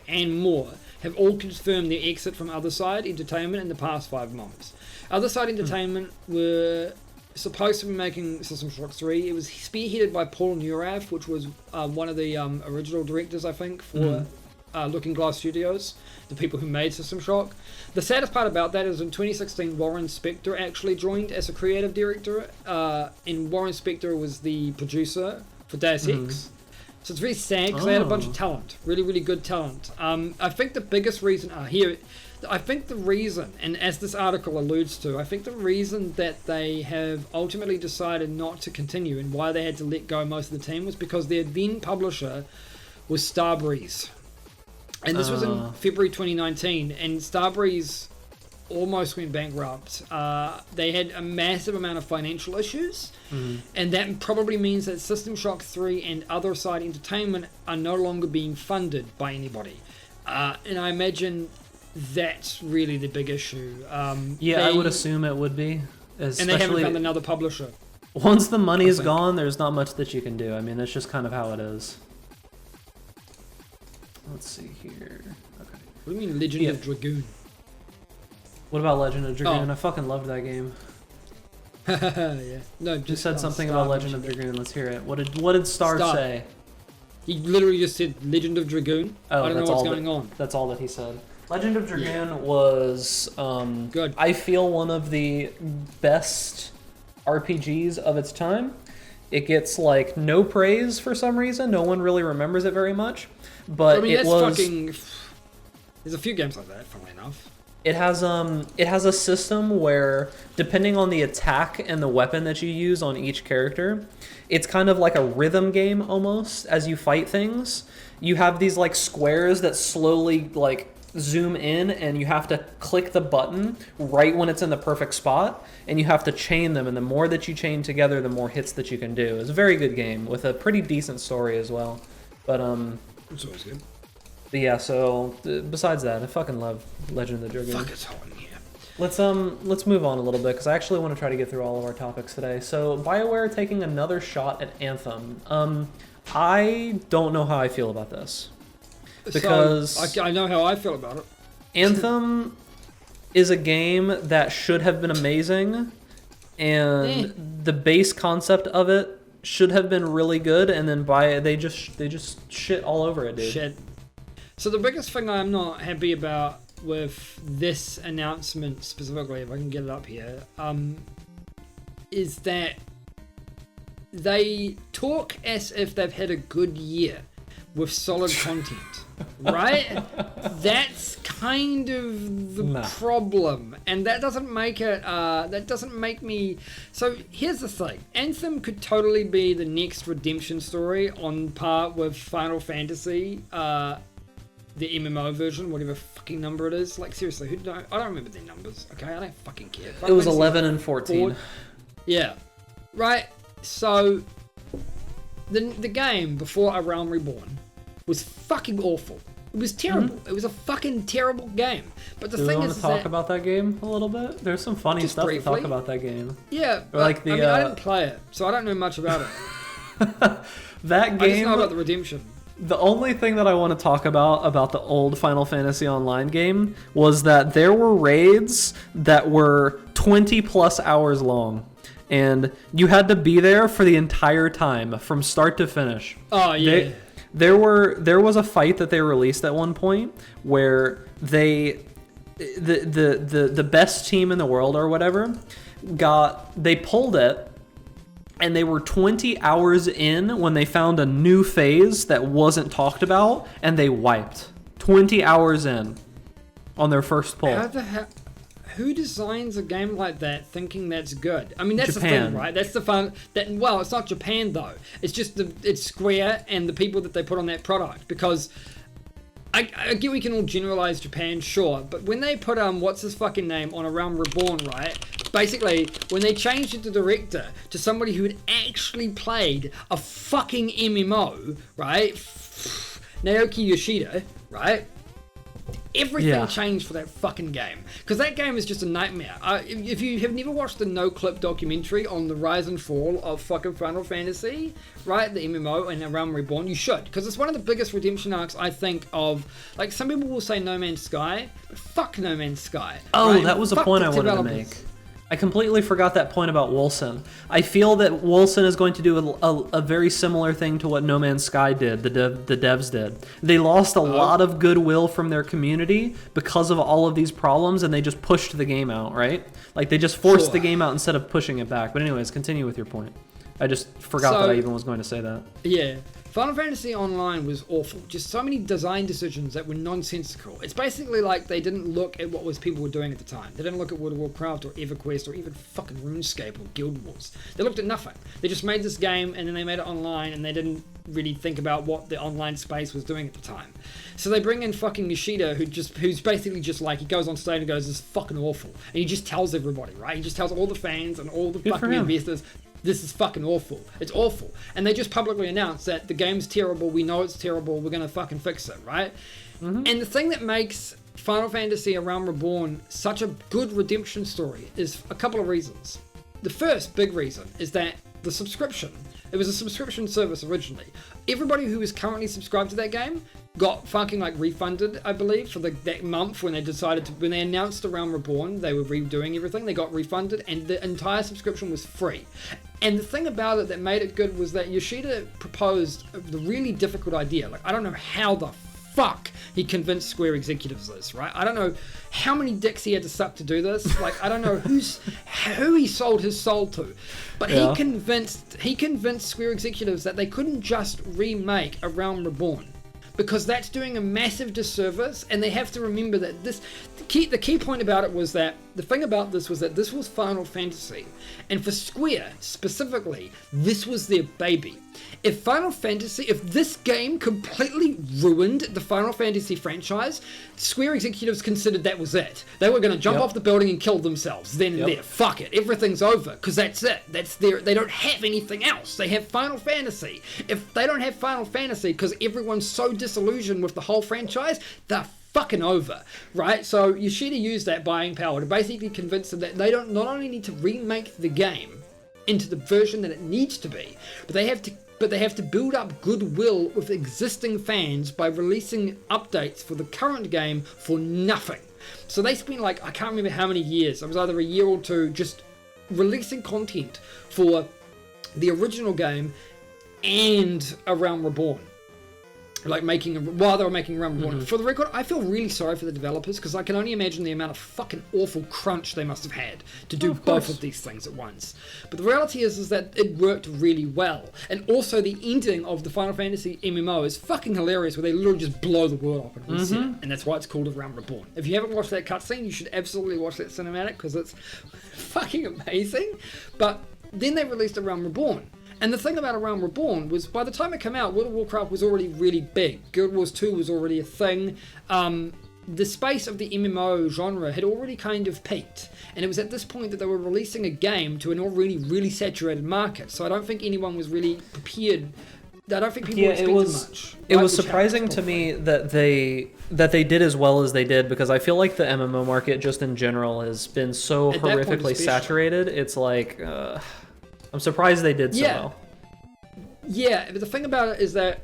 and more have all confirmed their exit from Other Side Entertainment in the past 5 months. Other Side Entertainment were supposed to be making System Shock 3. It was spearheaded by Paul Neurath, which was one of the original directors, I think, for Looking Glass Studios, the people who made System Shock. The saddest part about that is in 2016, Warren Spector actually joined as a creative director, and Warren Spector was the producer for Deus Ex. So it's very sad because they had a bunch of talent, really, really good talent. I think the biggest reason here, I think the reason, and as this article alludes to, I think the reason that they have ultimately decided not to continue and why they had to let go most of the team was because their then publisher was Starbreeze. And this was in February 2019, and Starbreeze almost went bankrupt. They had a massive amount of financial issues, and that probably means that System Shock 3 and Other Side Entertainment are no longer being funded by anybody. And I imagine that's really the big issue. I would assume it would be. And they haven't found another publisher. Once the money is gone, there's not much that you can do. I mean, that's just kind of how it is. Let's see here. Okay. What do you mean Legend of Dragoon? What about Legend of Dragoon? I fucking loved that game. Yeah. No, just said something about Legend of Dragoon. Let's hear it. What did Star say? He literally just said Legend of Dragoon. Oh, I don't know what's going on. That's all that he said. Legend of Dragoon was good. I feel one of the best RPGs of its time. It gets like no praise for some reason. No one really remembers it very much. But there's a few games like that, funnily enough. It has a system where, depending on the attack and the weapon that you use on each character, it's kind of like a rhythm game almost. As you fight things, you have these like squares that slowly like zoom in, and you have to click the button right when it's in the perfect spot, and you have to chain them. And the more that you chain together, the more hits that you can do. It's a very good game with a pretty decent story as well. But it's always good. But yeah, so besides that, I fucking love Legend of the Dragoon. Fuck, it's hot in here. Let's move on a little bit, because I actually want to try to get through all of our topics today. So BioWare taking another shot at Anthem. I don't know how I feel about this, because so, I know how I feel about it. Anthem is a game that should have been amazing, and the base concept of it should have been really good, and then they just shit all over it, dude. Shit. So the biggest thing I'm not happy about with this announcement specifically, if I can get it up here, is that they talk as if they've had a good year with solid content, right? That's kind of the problem, and that doesn't make it. That doesn't make me. So here's the thing: Anthem could totally be the next redemption story on par with Final Fantasy. The MMO version, whatever fucking number it is. Like, seriously, I don't remember their numbers, okay? I don't fucking care. It was 11 and 14. Yeah. Right? So, the game before A Realm Reborn was fucking awful. It was terrible. It was a fucking terrible game. But the thing is, do we want to talk about that game a little bit? There's some funny stuff to talk about that game. Yeah, but, I didn't play it, so I don't know much about it. That game... I just know about the redemption. The only thing that I want to talk about the old Final Fantasy Online game was that there were raids that were 20 plus hours long, and you had to be there for the entire time from start to finish. Oh yeah. There was a fight that they released at one point where the best team in the world or whatever they pulled it. And they were 20 hours in when they found a new phase that wasn't talked about, and they wiped. 20 hours in on their first pull. How the hell? Who designs a game like that thinking that's good? I mean, that's Japan. the thing, right? That's the fun. Well, it's not Japan though. It's just it's Square and the people that they put on that product. Because I get we can all generalize Japan, sure, but when they put what's his fucking name on A Realm Reborn, right? Basically, when they changed it to director to somebody who had actually played a fucking MMO, right? Naoki Yoshida, right? Everything changed for that fucking game. Because that game is just a nightmare. If you have never watched the no-clip documentary on the rise and fall of fucking Final Fantasy, right, the MMO and A Realm Reborn, you should. Because it's one of the biggest redemption arcs, I think, of... Like, some people will say No Man's Sky, but fuck No Man's Sky. Oh, right? That was a point I wanted to make. I completely forgot that point about Wolcen. I feel that Wolcen is going to do a very similar thing to what No Man's Sky did, the devs did. They lost a lot of goodwill from their community because of all of these problems, and they just pushed the game out, right? Like, they just forced the game out instead of pushing it back. But anyways, continue with your point. I just forgot that I even was going to say that. Yeah. Final Fantasy Online was awful. Just so many design decisions that were nonsensical. It's basically like they didn't look at what people were doing at the time. They didn't look at World of Warcraft or EverQuest or even fucking RuneScape or Guild Wars. They looked at nothing. They just made this game and then they made it online and they didn't really think about what the online space was doing at the time. So they bring in fucking Yoshida, who's basically just like, he goes on stage and goes, "This is fucking awful," and he just tells everybody, right? He just tells all the fans and all the fucking investors, "This is fucking awful. It's awful." And they just publicly announce that the game's terrible. We know it's terrible. We're gonna fucking fix it, right? And the thing that makes Final Fantasy: A Realm Reborn such a good redemption story is a couple of reasons. The first big reason is that the subscription. It was a subscription service originally. Everybody who is currently subscribed to that game got fucking like refunded, I believe, for that month when they announced The Realm Reborn, they were redoing everything, they got refunded and the entire subscription was free. And the thing about it that made it good was that Yoshida proposed the really difficult idea. Like, I don't know how the fuck he convinced Square executives this, right? I don't know how many dicks he had to suck to do this. Like, I don't know who he sold his soul to, but he convinced Square executives that they couldn't just remake A Realm Reborn, because that's doing a massive disservice. And they have to remember that the key point about it was that the thing about this was that this was Final Fantasy, and for Square specifically, this was their baby. If this game completely ruined the Final Fantasy franchise, Square executives considered that was it. They were going to jump off the building and kill themselves then and there. Fuck it, everything's over, because that's it. They don't have anything else. They have Final Fantasy. If they don't have Final Fantasy because everyone's so disillusioned with the whole franchise, they're fucking over, right? So Yoshida used that buying power to basically convince them that they don't not only need to remake the game into the version that it needs to be, but they have to build up goodwill with existing fans by releasing updates for the current game for nothing. So they spent like, I can't remember how many years, it was either a year or two, just releasing content for the original game and A Realm Reborn. Like while they were making Realm Reborn. For the record, I feel really sorry for the developers, because I can only imagine the amount of fucking awful crunch they must have had to do both of these things at once. But the reality is that it worked really well. And also the ending of the Final Fantasy MMO is fucking hilarious, where they literally just blow the world up and reset it. And that's why it's called A Realm Reborn. If you haven't watched that cutscene, you should absolutely watch that cinematic, because it's fucking amazing. But then they released A Realm Reborn. And the thing about A Realm Reborn was, by the time it came out, World of Warcraft was already really big. Guild Wars 2 was already a thing. The space of the MMO genre had already kind of peaked. And it was at this point that they were releasing a game to an already really saturated market. So I don't think anyone was really prepared. I don't think people were expecting much. It was surprising to me that they did as well as they did, because I feel like the MMO market just in general has been so horrifically saturated. It's like... I'm surprised they did so well. Yeah, but the thing about it is that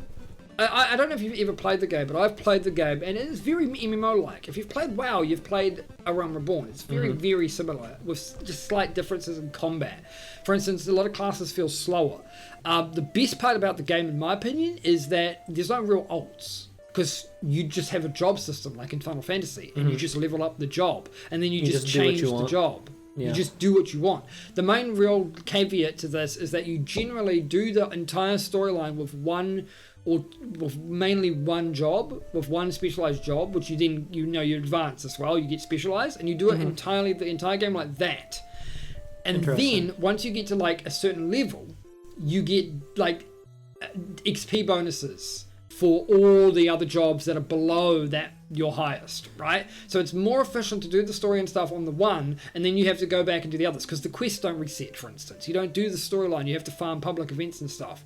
I don't know if you've ever played the game, but I've played the game, and it is very MMO-like. If you've played WoW, you've played A Realm Reborn. It's very, very similar, with just slight differences in combat. For instance, a lot of classes feel slower. The best part about the game, in my opinion, is that there's no real ults, because you just have a job system like in Final Fantasy, and you just level up the job, and then you just change the job. Yeah. You just do what you want. The main real caveat to this is that you generally do the entire storyline with mainly one job, with one specialized job, which you then, you advance as well. You get specialized, and you do it entirely, the entire game like that. And then, once you get to like a certain level, you get like XP bonuses for all the other jobs that are below that your highest, right? So it's more efficient to do the story and stuff on the one, and then you have to go back and do the others, because the quests don't reset, for instance. You don't do the storyline, you have to farm public events and stuff.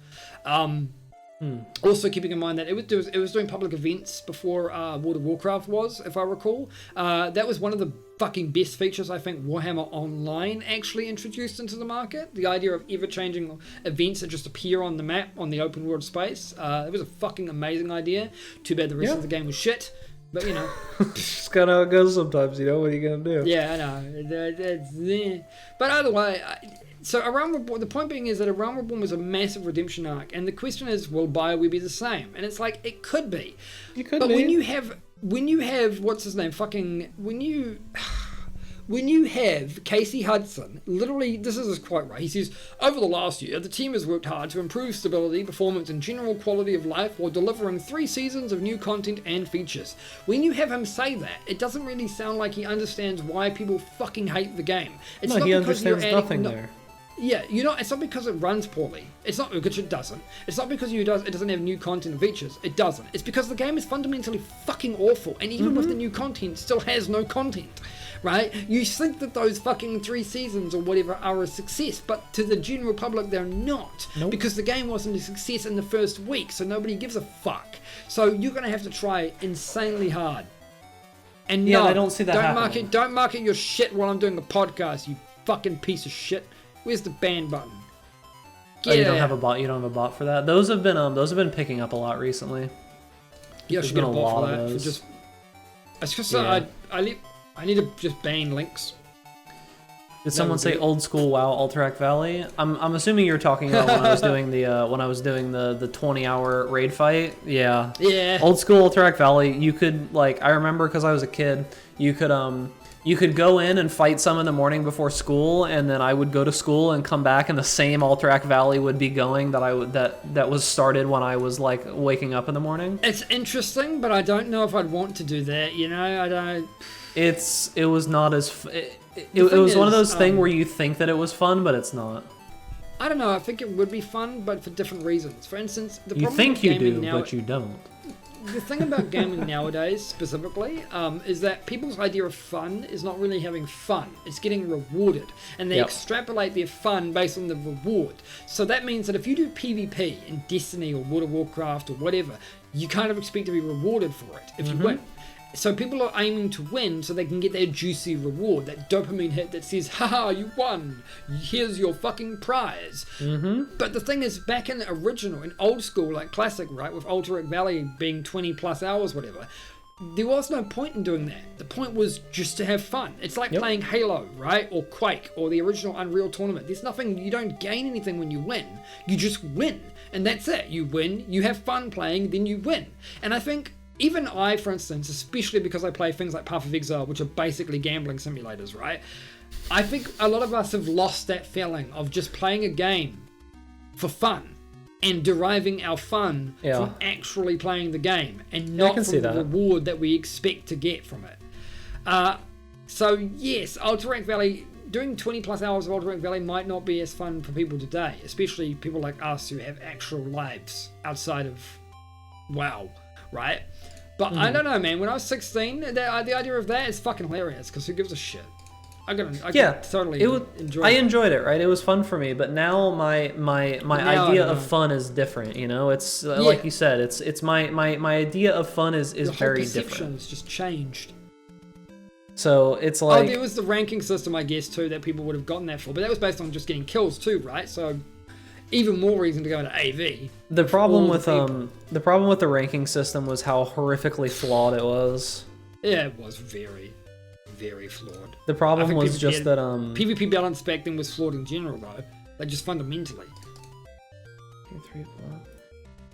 Also keeping in mind that it was doing public events before World of Warcraft was, if I recall. That was one of the fucking best features I think Warhammer Online actually introduced into the market. The idea of ever-changing events that just appear on the map, on the open world space. It was a fucking amazing idea. Too bad the rest of the game was shit. But, it's kind of how it goes sometimes, what are you going to do? Yeah, I know. But either way... So A Realm Reborn, the point being is that A Realm Reborn was a massive redemption arc, and the question is, will BioWare be the same? And it's like, it could be. It could be. But when you have what's his name, when you have Casey Hudson, literally, this is his quote, right? He says, over the last year, the team has worked hard to improve stability, performance, and general quality of life while delivering 3 seasons of new content and features. When you have him say that, it doesn't really sound like he understands why people fucking hate the game. It's No, not he because understands nothing there. Yeah, it's not because it runs poorly. It's not because it doesn't. It's not because it doesn't have new content and features. It doesn't. It's because the game is fundamentally fucking awful, and even with the new content, still has no content. Right? You think that those fucking 3 seasons or whatever are a success, but to the general public they're not. Nope. Because the game wasn't a success in the first week, so nobody gives a fuck. So you're gonna have to try insanely hard. And Yeah, no, I don't see that happening. Don't market your shit while I'm doing the podcast, you fucking piece of shit. Where's the ban button? Oh, you don't have a bot. You don't have a bot for that. Those have been picking up a lot recently. Yeah, I should get a bot for that. Those. It's just Yeah. I need to just ban links. Did someone say old school WoW Alterac Valley? I'm assuming you're talking about when I was doing the 20-hour raid fight. Yeah. Yeah. Old school Alterac Valley. You could I remember because I was a kid. You could go in and fight some in the morning before school, and then I would go to school and come back, and the same Alterac Valley would be going that was started when I was waking up in the morning. It's interesting, but I don't know if I'd want to do that. I don't. It was not as. It was one of those things where you think that it was fun, but it's not. I don't know. I think it would be fun, but for different reasons. For instance, the You problem think with you gaming do, but you don't. The thing about gaming nowadays, specifically, is that people's idea of fun is not really having fun. It's getting rewarded. And they extrapolate their fun based on the reward. So that means that if you do PvP in Destiny or World of Warcraft or whatever, you kind of expect to be rewarded for it if you win. So people are aiming to win so they can get that juicy reward, that dopamine hit that says, haha, you won, here's your fucking prize. But the thing is, back in the original, in old school, like classic, right, with Alterac Valley being 20 plus hours, whatever, there was no point in doing that. The point was just to have fun. It's like playing Halo, right, or Quake, or the original Unreal Tournament. There's nothing, you don't gain anything when you win. You just win, and that's it. You win, you have fun playing, then you win. And I think even I, for instance, especially because I play things like Path of Exile, which are basically gambling simulators, right? I think a lot of us have lost that feeling of just playing a game for fun and deriving our fun from actually playing the game and not from the reward that we expect to get from it. So yes, Alterac Valley, doing 20 plus hours of Alterac Valley might not be as fun for people today, especially people like us who have actual lives outside of WoW, right? But I don't know, man. When I was 16, the idea of that is fucking hilarious, because who gives a shit? I totally enjoy it. I enjoyed it, right? It was fun for me, but now my idea of fun is different, It's like you said, it's my idea of fun is very different. The whole perception's just changed. So it's like... there was the ranking system, I guess, too, that people would have gotten that for, but that was based on just getting kills too, right? So even more reason to go into AV. The problem with the ranking system was how horrifically flawed it was. Yeah, it was very, very flawed. The problem was just that PvP balance back then was flawed in general, though. Like, just fundamentally. 3, 4.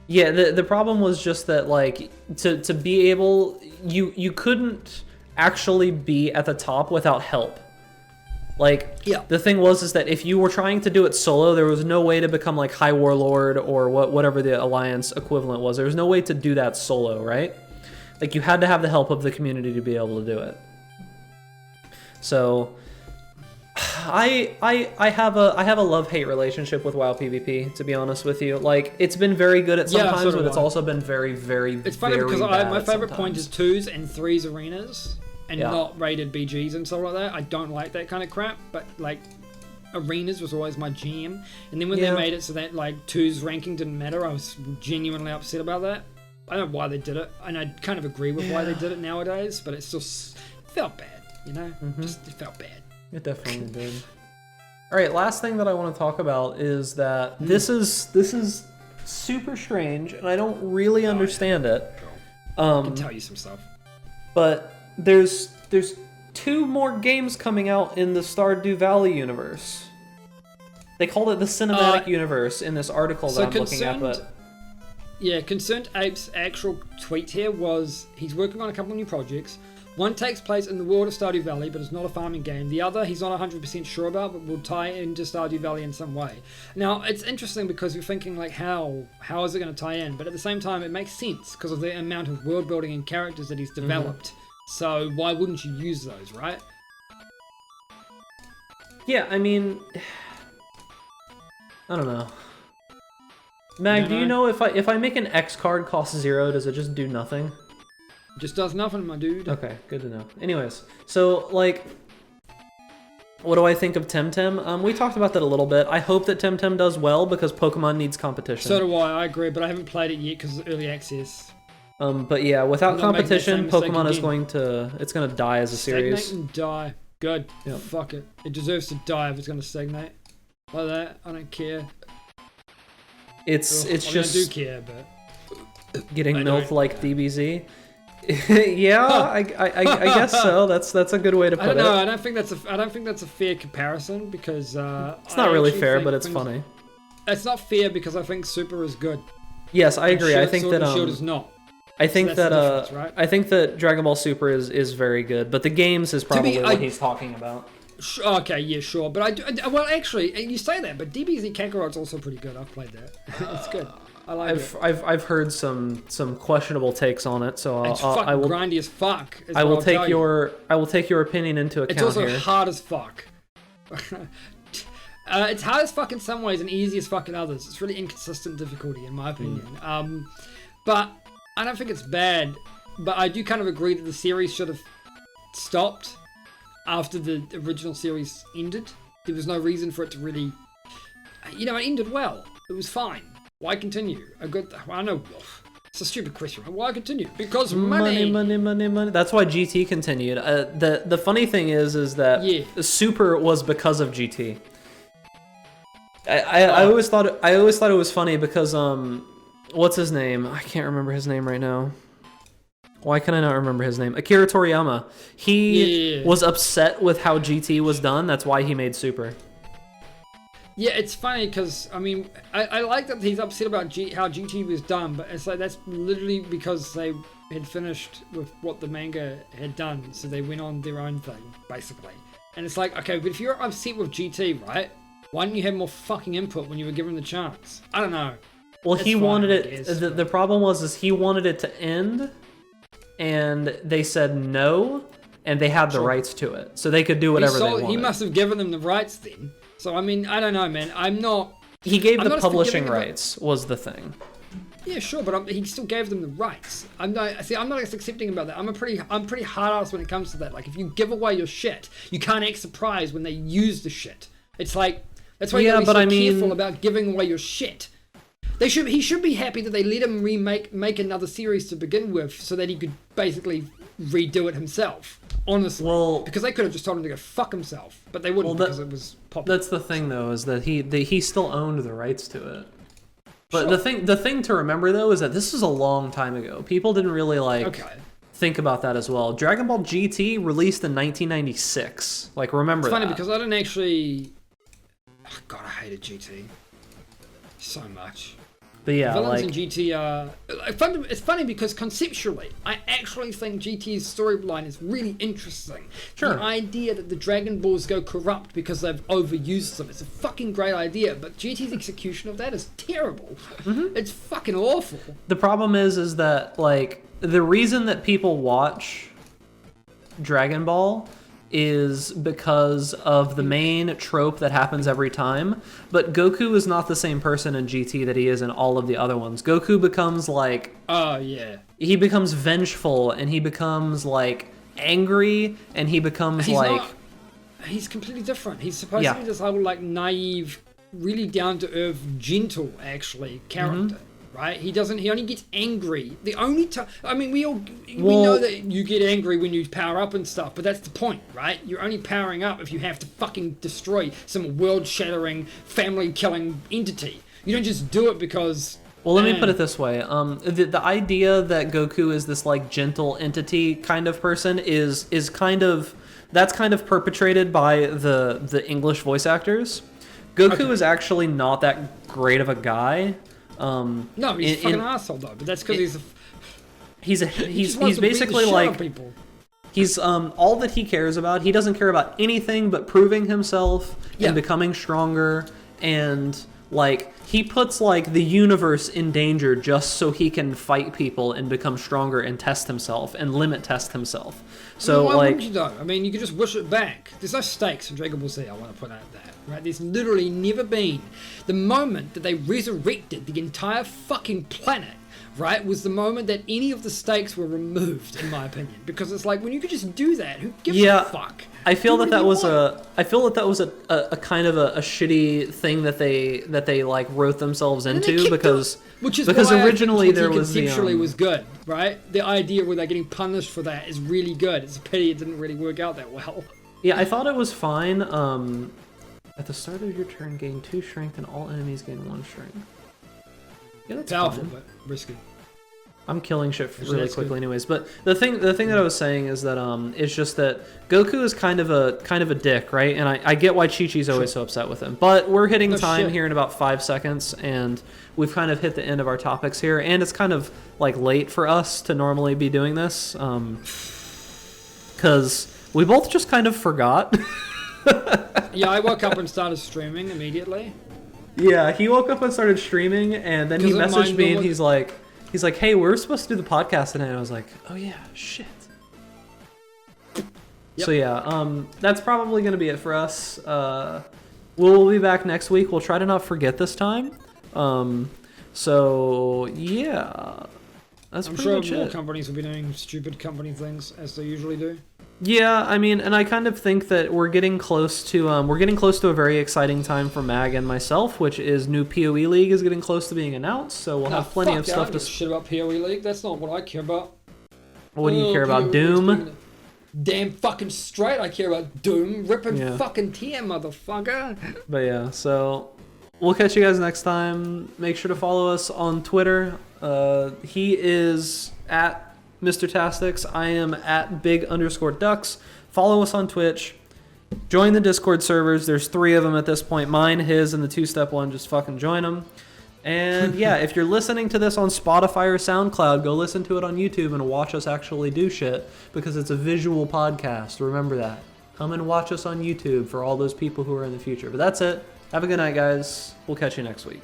Yeah, the problem was just that, like, to be able, you couldn't actually be at the top without help. Like, the thing is that if you were trying to do it solo, there was no way to become like High Warlord or whatever the Alliance equivalent was. There was no way to do that solo, right? Like, you had to have the help of the community to be able to do it. So, I have a love-hate relationship with WoW PvP, to be honest with you. Like, it's been very good at sometimes, but it's also been very, very, it's funny very because bad my favorite sometimes. point is 2s and 3s arenas. And not rated BGs and stuff like that. I don't like that kind of crap, but like arenas was always my jam. And then when they made it so that like 2's ranking didn't matter, I was genuinely upset about that. I don't know why they did it, and I kind of agree with why they did it nowadays, but it still felt bad, Just it felt bad. It definitely did. All right, last thing that I want to talk about is that this is super strange, and I don't really understand it. I can tell you some stuff, but there's 2 more games coming out in the Stardew Valley universe. They called it the cinematic universe in this article that I'm looking at, but... Yeah, Concerned Ape's actual tweet here was, he's working on a couple of new projects. One takes place in the world of Stardew Valley, but it's not a farming game. The other, he's not 100% sure about, but will tie into Stardew Valley in some way. Now, it's interesting because you're thinking, like, how is it going to tie in? But at the same time, it makes sense because of the amount of world building and characters that he's developed. So why wouldn't you use those, right? Yeah, I mean, I don't know. Mag, do you know if I make an X card cost 0, does it just do nothing? Just does nothing, my dude. Okay, good to know. Anyways, so, like, what do I think of Temtem? We talked about that a little bit. I hope that Temtem does well because Pokemon needs competition. So do I agree, but I haven't played it yet because it's early access. But yeah, without competition, Pokemon is going to die as a series. Stagnate and die. Good. Yep. Fuck it. It deserves to die if it's going to stagnate. Like that, I don't care. It's just... I do care, but... Getting MILF like DBZ. Yeah, I guess so. That's a good way to put it. I don't think that's a fair comparison because it's not really fair, but it's funny. It's not fair because I think Super is good. Yes, I agree. I think that Shield is not. I think So that right? I think that Dragon Ball Super is very good, but the games is probably what he's talking about. Okay, yeah, sure, but well, actually, you say that, but DBZ Kakarot's also pretty good. I've played that. It's good. I like it. I've heard some questionable takes on it, so It's fucking I will grindy as fuck. I will take your opinion into account. It's also here. hard as fuck. It's hard as fuck in some ways and easy as fuck in others. It's really inconsistent difficulty in my opinion. But I don't think it's bad. But I do kind of agree that the series should have stopped after the original series ended. There was no reason for it to really, it ended well. It was fine. Why continue? I know. It's a stupid question. Why continue? Because money. Money. That's why GT continued. The funny thing is that Super was because of GT. I always thought it was funny because what's his name? I can't remember his name right now. Why can I not remember his name? Akira Toriyama. He was upset with how GT was done. That's why he made Super. Yeah, it's funny because, I mean, I like that he's upset about how GT was done, but it's like that's literally because they had finished with what the manga had done, so they went on their own thing, basically. And it's like, okay, but if you're upset with GT, right, why didn't you have more fucking input when you were given the chance? I don't know. Well, he wanted it, the problem was he wanted it to end, and they said no, and they had the rights to it, so they could do whatever they wanted. He must have given them the rights then. So, I mean, I don't know, man. He gave the publishing rights, was the thing. Yeah, sure, but he still gave them the rights. I'm not accepting about that. I'm pretty hard ass when it comes to that. Like, if you give away your shit, you can't act surprised when they use the shit. It's like, that's why you gotta be so careful about giving away your shit. He should be happy that they let him make another series to begin with, so that he could basically redo it himself. Honestly, because they could have just told him to go fuck himself, but they wouldn't because it was popular. That's the thing, though, is that he still owned the rights to it. But the thing to remember, though, is that this was a long time ago. People didn't really think about that as well. Dragon Ball GT released in 1996. Like, remember that. It's funny because I didn't actually. Oh, God, I hated GT so much. But yeah, villains in GT are... It's funny because conceptually, I actually think GT's storyline is really interesting. Sure. The idea that the Dragon Balls go corrupt because they've overused them, it's a fucking great idea, but GT's execution of that is terrible. It's fucking awful. The problem is that, like, the reason that people watch Dragon Ball is because of the main trope that happens every time. But Goku is not the same person in GT that he is in all of the other ones. Goku becomes like... Oh, yeah. He becomes vengeful, and he becomes, like, angry, and he becomes, He's completely different. He's supposed to be this whole, like, naive, really down-to-earth, gentle, actually, character. Right? He only gets angry. The only time, I mean, we know that you get angry when you power up and stuff, but that's the point, right? You're only powering up if you have to fucking destroy some world-shattering, family-killing entity. You don't just do it because... Well, let me put it this way. The idea that Goku is this, like, gentle entity kind of person is kind of... That's kind of perpetrated by the English voice actors. Goku is actually not that great of a guy. No, he's a fucking asshole though. But that's because he's basically like people. He's all that he cares about. He doesn't care about anything but proving himself and becoming stronger. And like he puts like the universe in danger just so he can fight people and become stronger and test himself and limit test himself. So why like, wouldn't you though? I mean, you could just wish it back. There's no stakes in Dragon Ball Z. I want to put out that right. There's literally never been the moment that they resurrected the entire fucking planet. Right, was the moment that any of the stakes were removed, in my opinion, because it's like when you could just do that, who gives a fuck? I feel that was a kind of a shitty thing that they like wrote themselves into because originally there was conceptually was good, right? The idea where they're getting punished for that is really good. It's a pity it didn't really work out that well. Yeah, I thought it was fine. At the start of your turn, gain 2 strength, and all enemies gain 1 strength. Yeah, that's powerful, fine. but risky. I'm killing shit really quickly, anyways. But the thing that I was saying is that it's just that Goku is kind of a dick, right? And I get why Chi-Chi's always so upset with him. But we're hitting time here in about 5 seconds, and we've kind of hit the end of our topics here, and it's kind of like late for us to normally be doing this, because we both just kind of forgot. Yeah, I woke up and started streaming immediately. Yeah, he woke up and started streaming, and then he messaged me, and he's like, "Hey, we're supposed to do the podcast tonight." And I was like, "Oh yeah, shit." Yep. So yeah, that's probably gonna be it for us. We'll be back next week. We'll try to not forget this time. So yeah, that's pretty much it. I'm sure more companies will be doing stupid company things as they usually do. Yeah, I mean, and I kind of think that we're getting close to a very exciting time for Mag and myself, which is new PoE League is getting close to being announced, so we'll have plenty of stuff to. Shit about PoE League. That's not what I care about. What do you care about? Doom? Damn fucking straight, I care about Doom. Ripping fucking TM, motherfucker. But yeah, so we'll catch you guys next time. Make sure to follow us on Twitter. He is at Mr. Tastix. I am at big_ducks. Follow us on Twitch. Join the Discord servers. There's 3 of them at this point. Mine, his, and the 2-step one. Just fucking join them. And yeah, if you're listening to this on Spotify or SoundCloud, go listen to it on YouTube and watch us actually do shit, because it's a visual podcast. Remember that. Come and watch us on YouTube for all those people who are in the future. But that's it. Have a good night, guys. We'll catch you next week.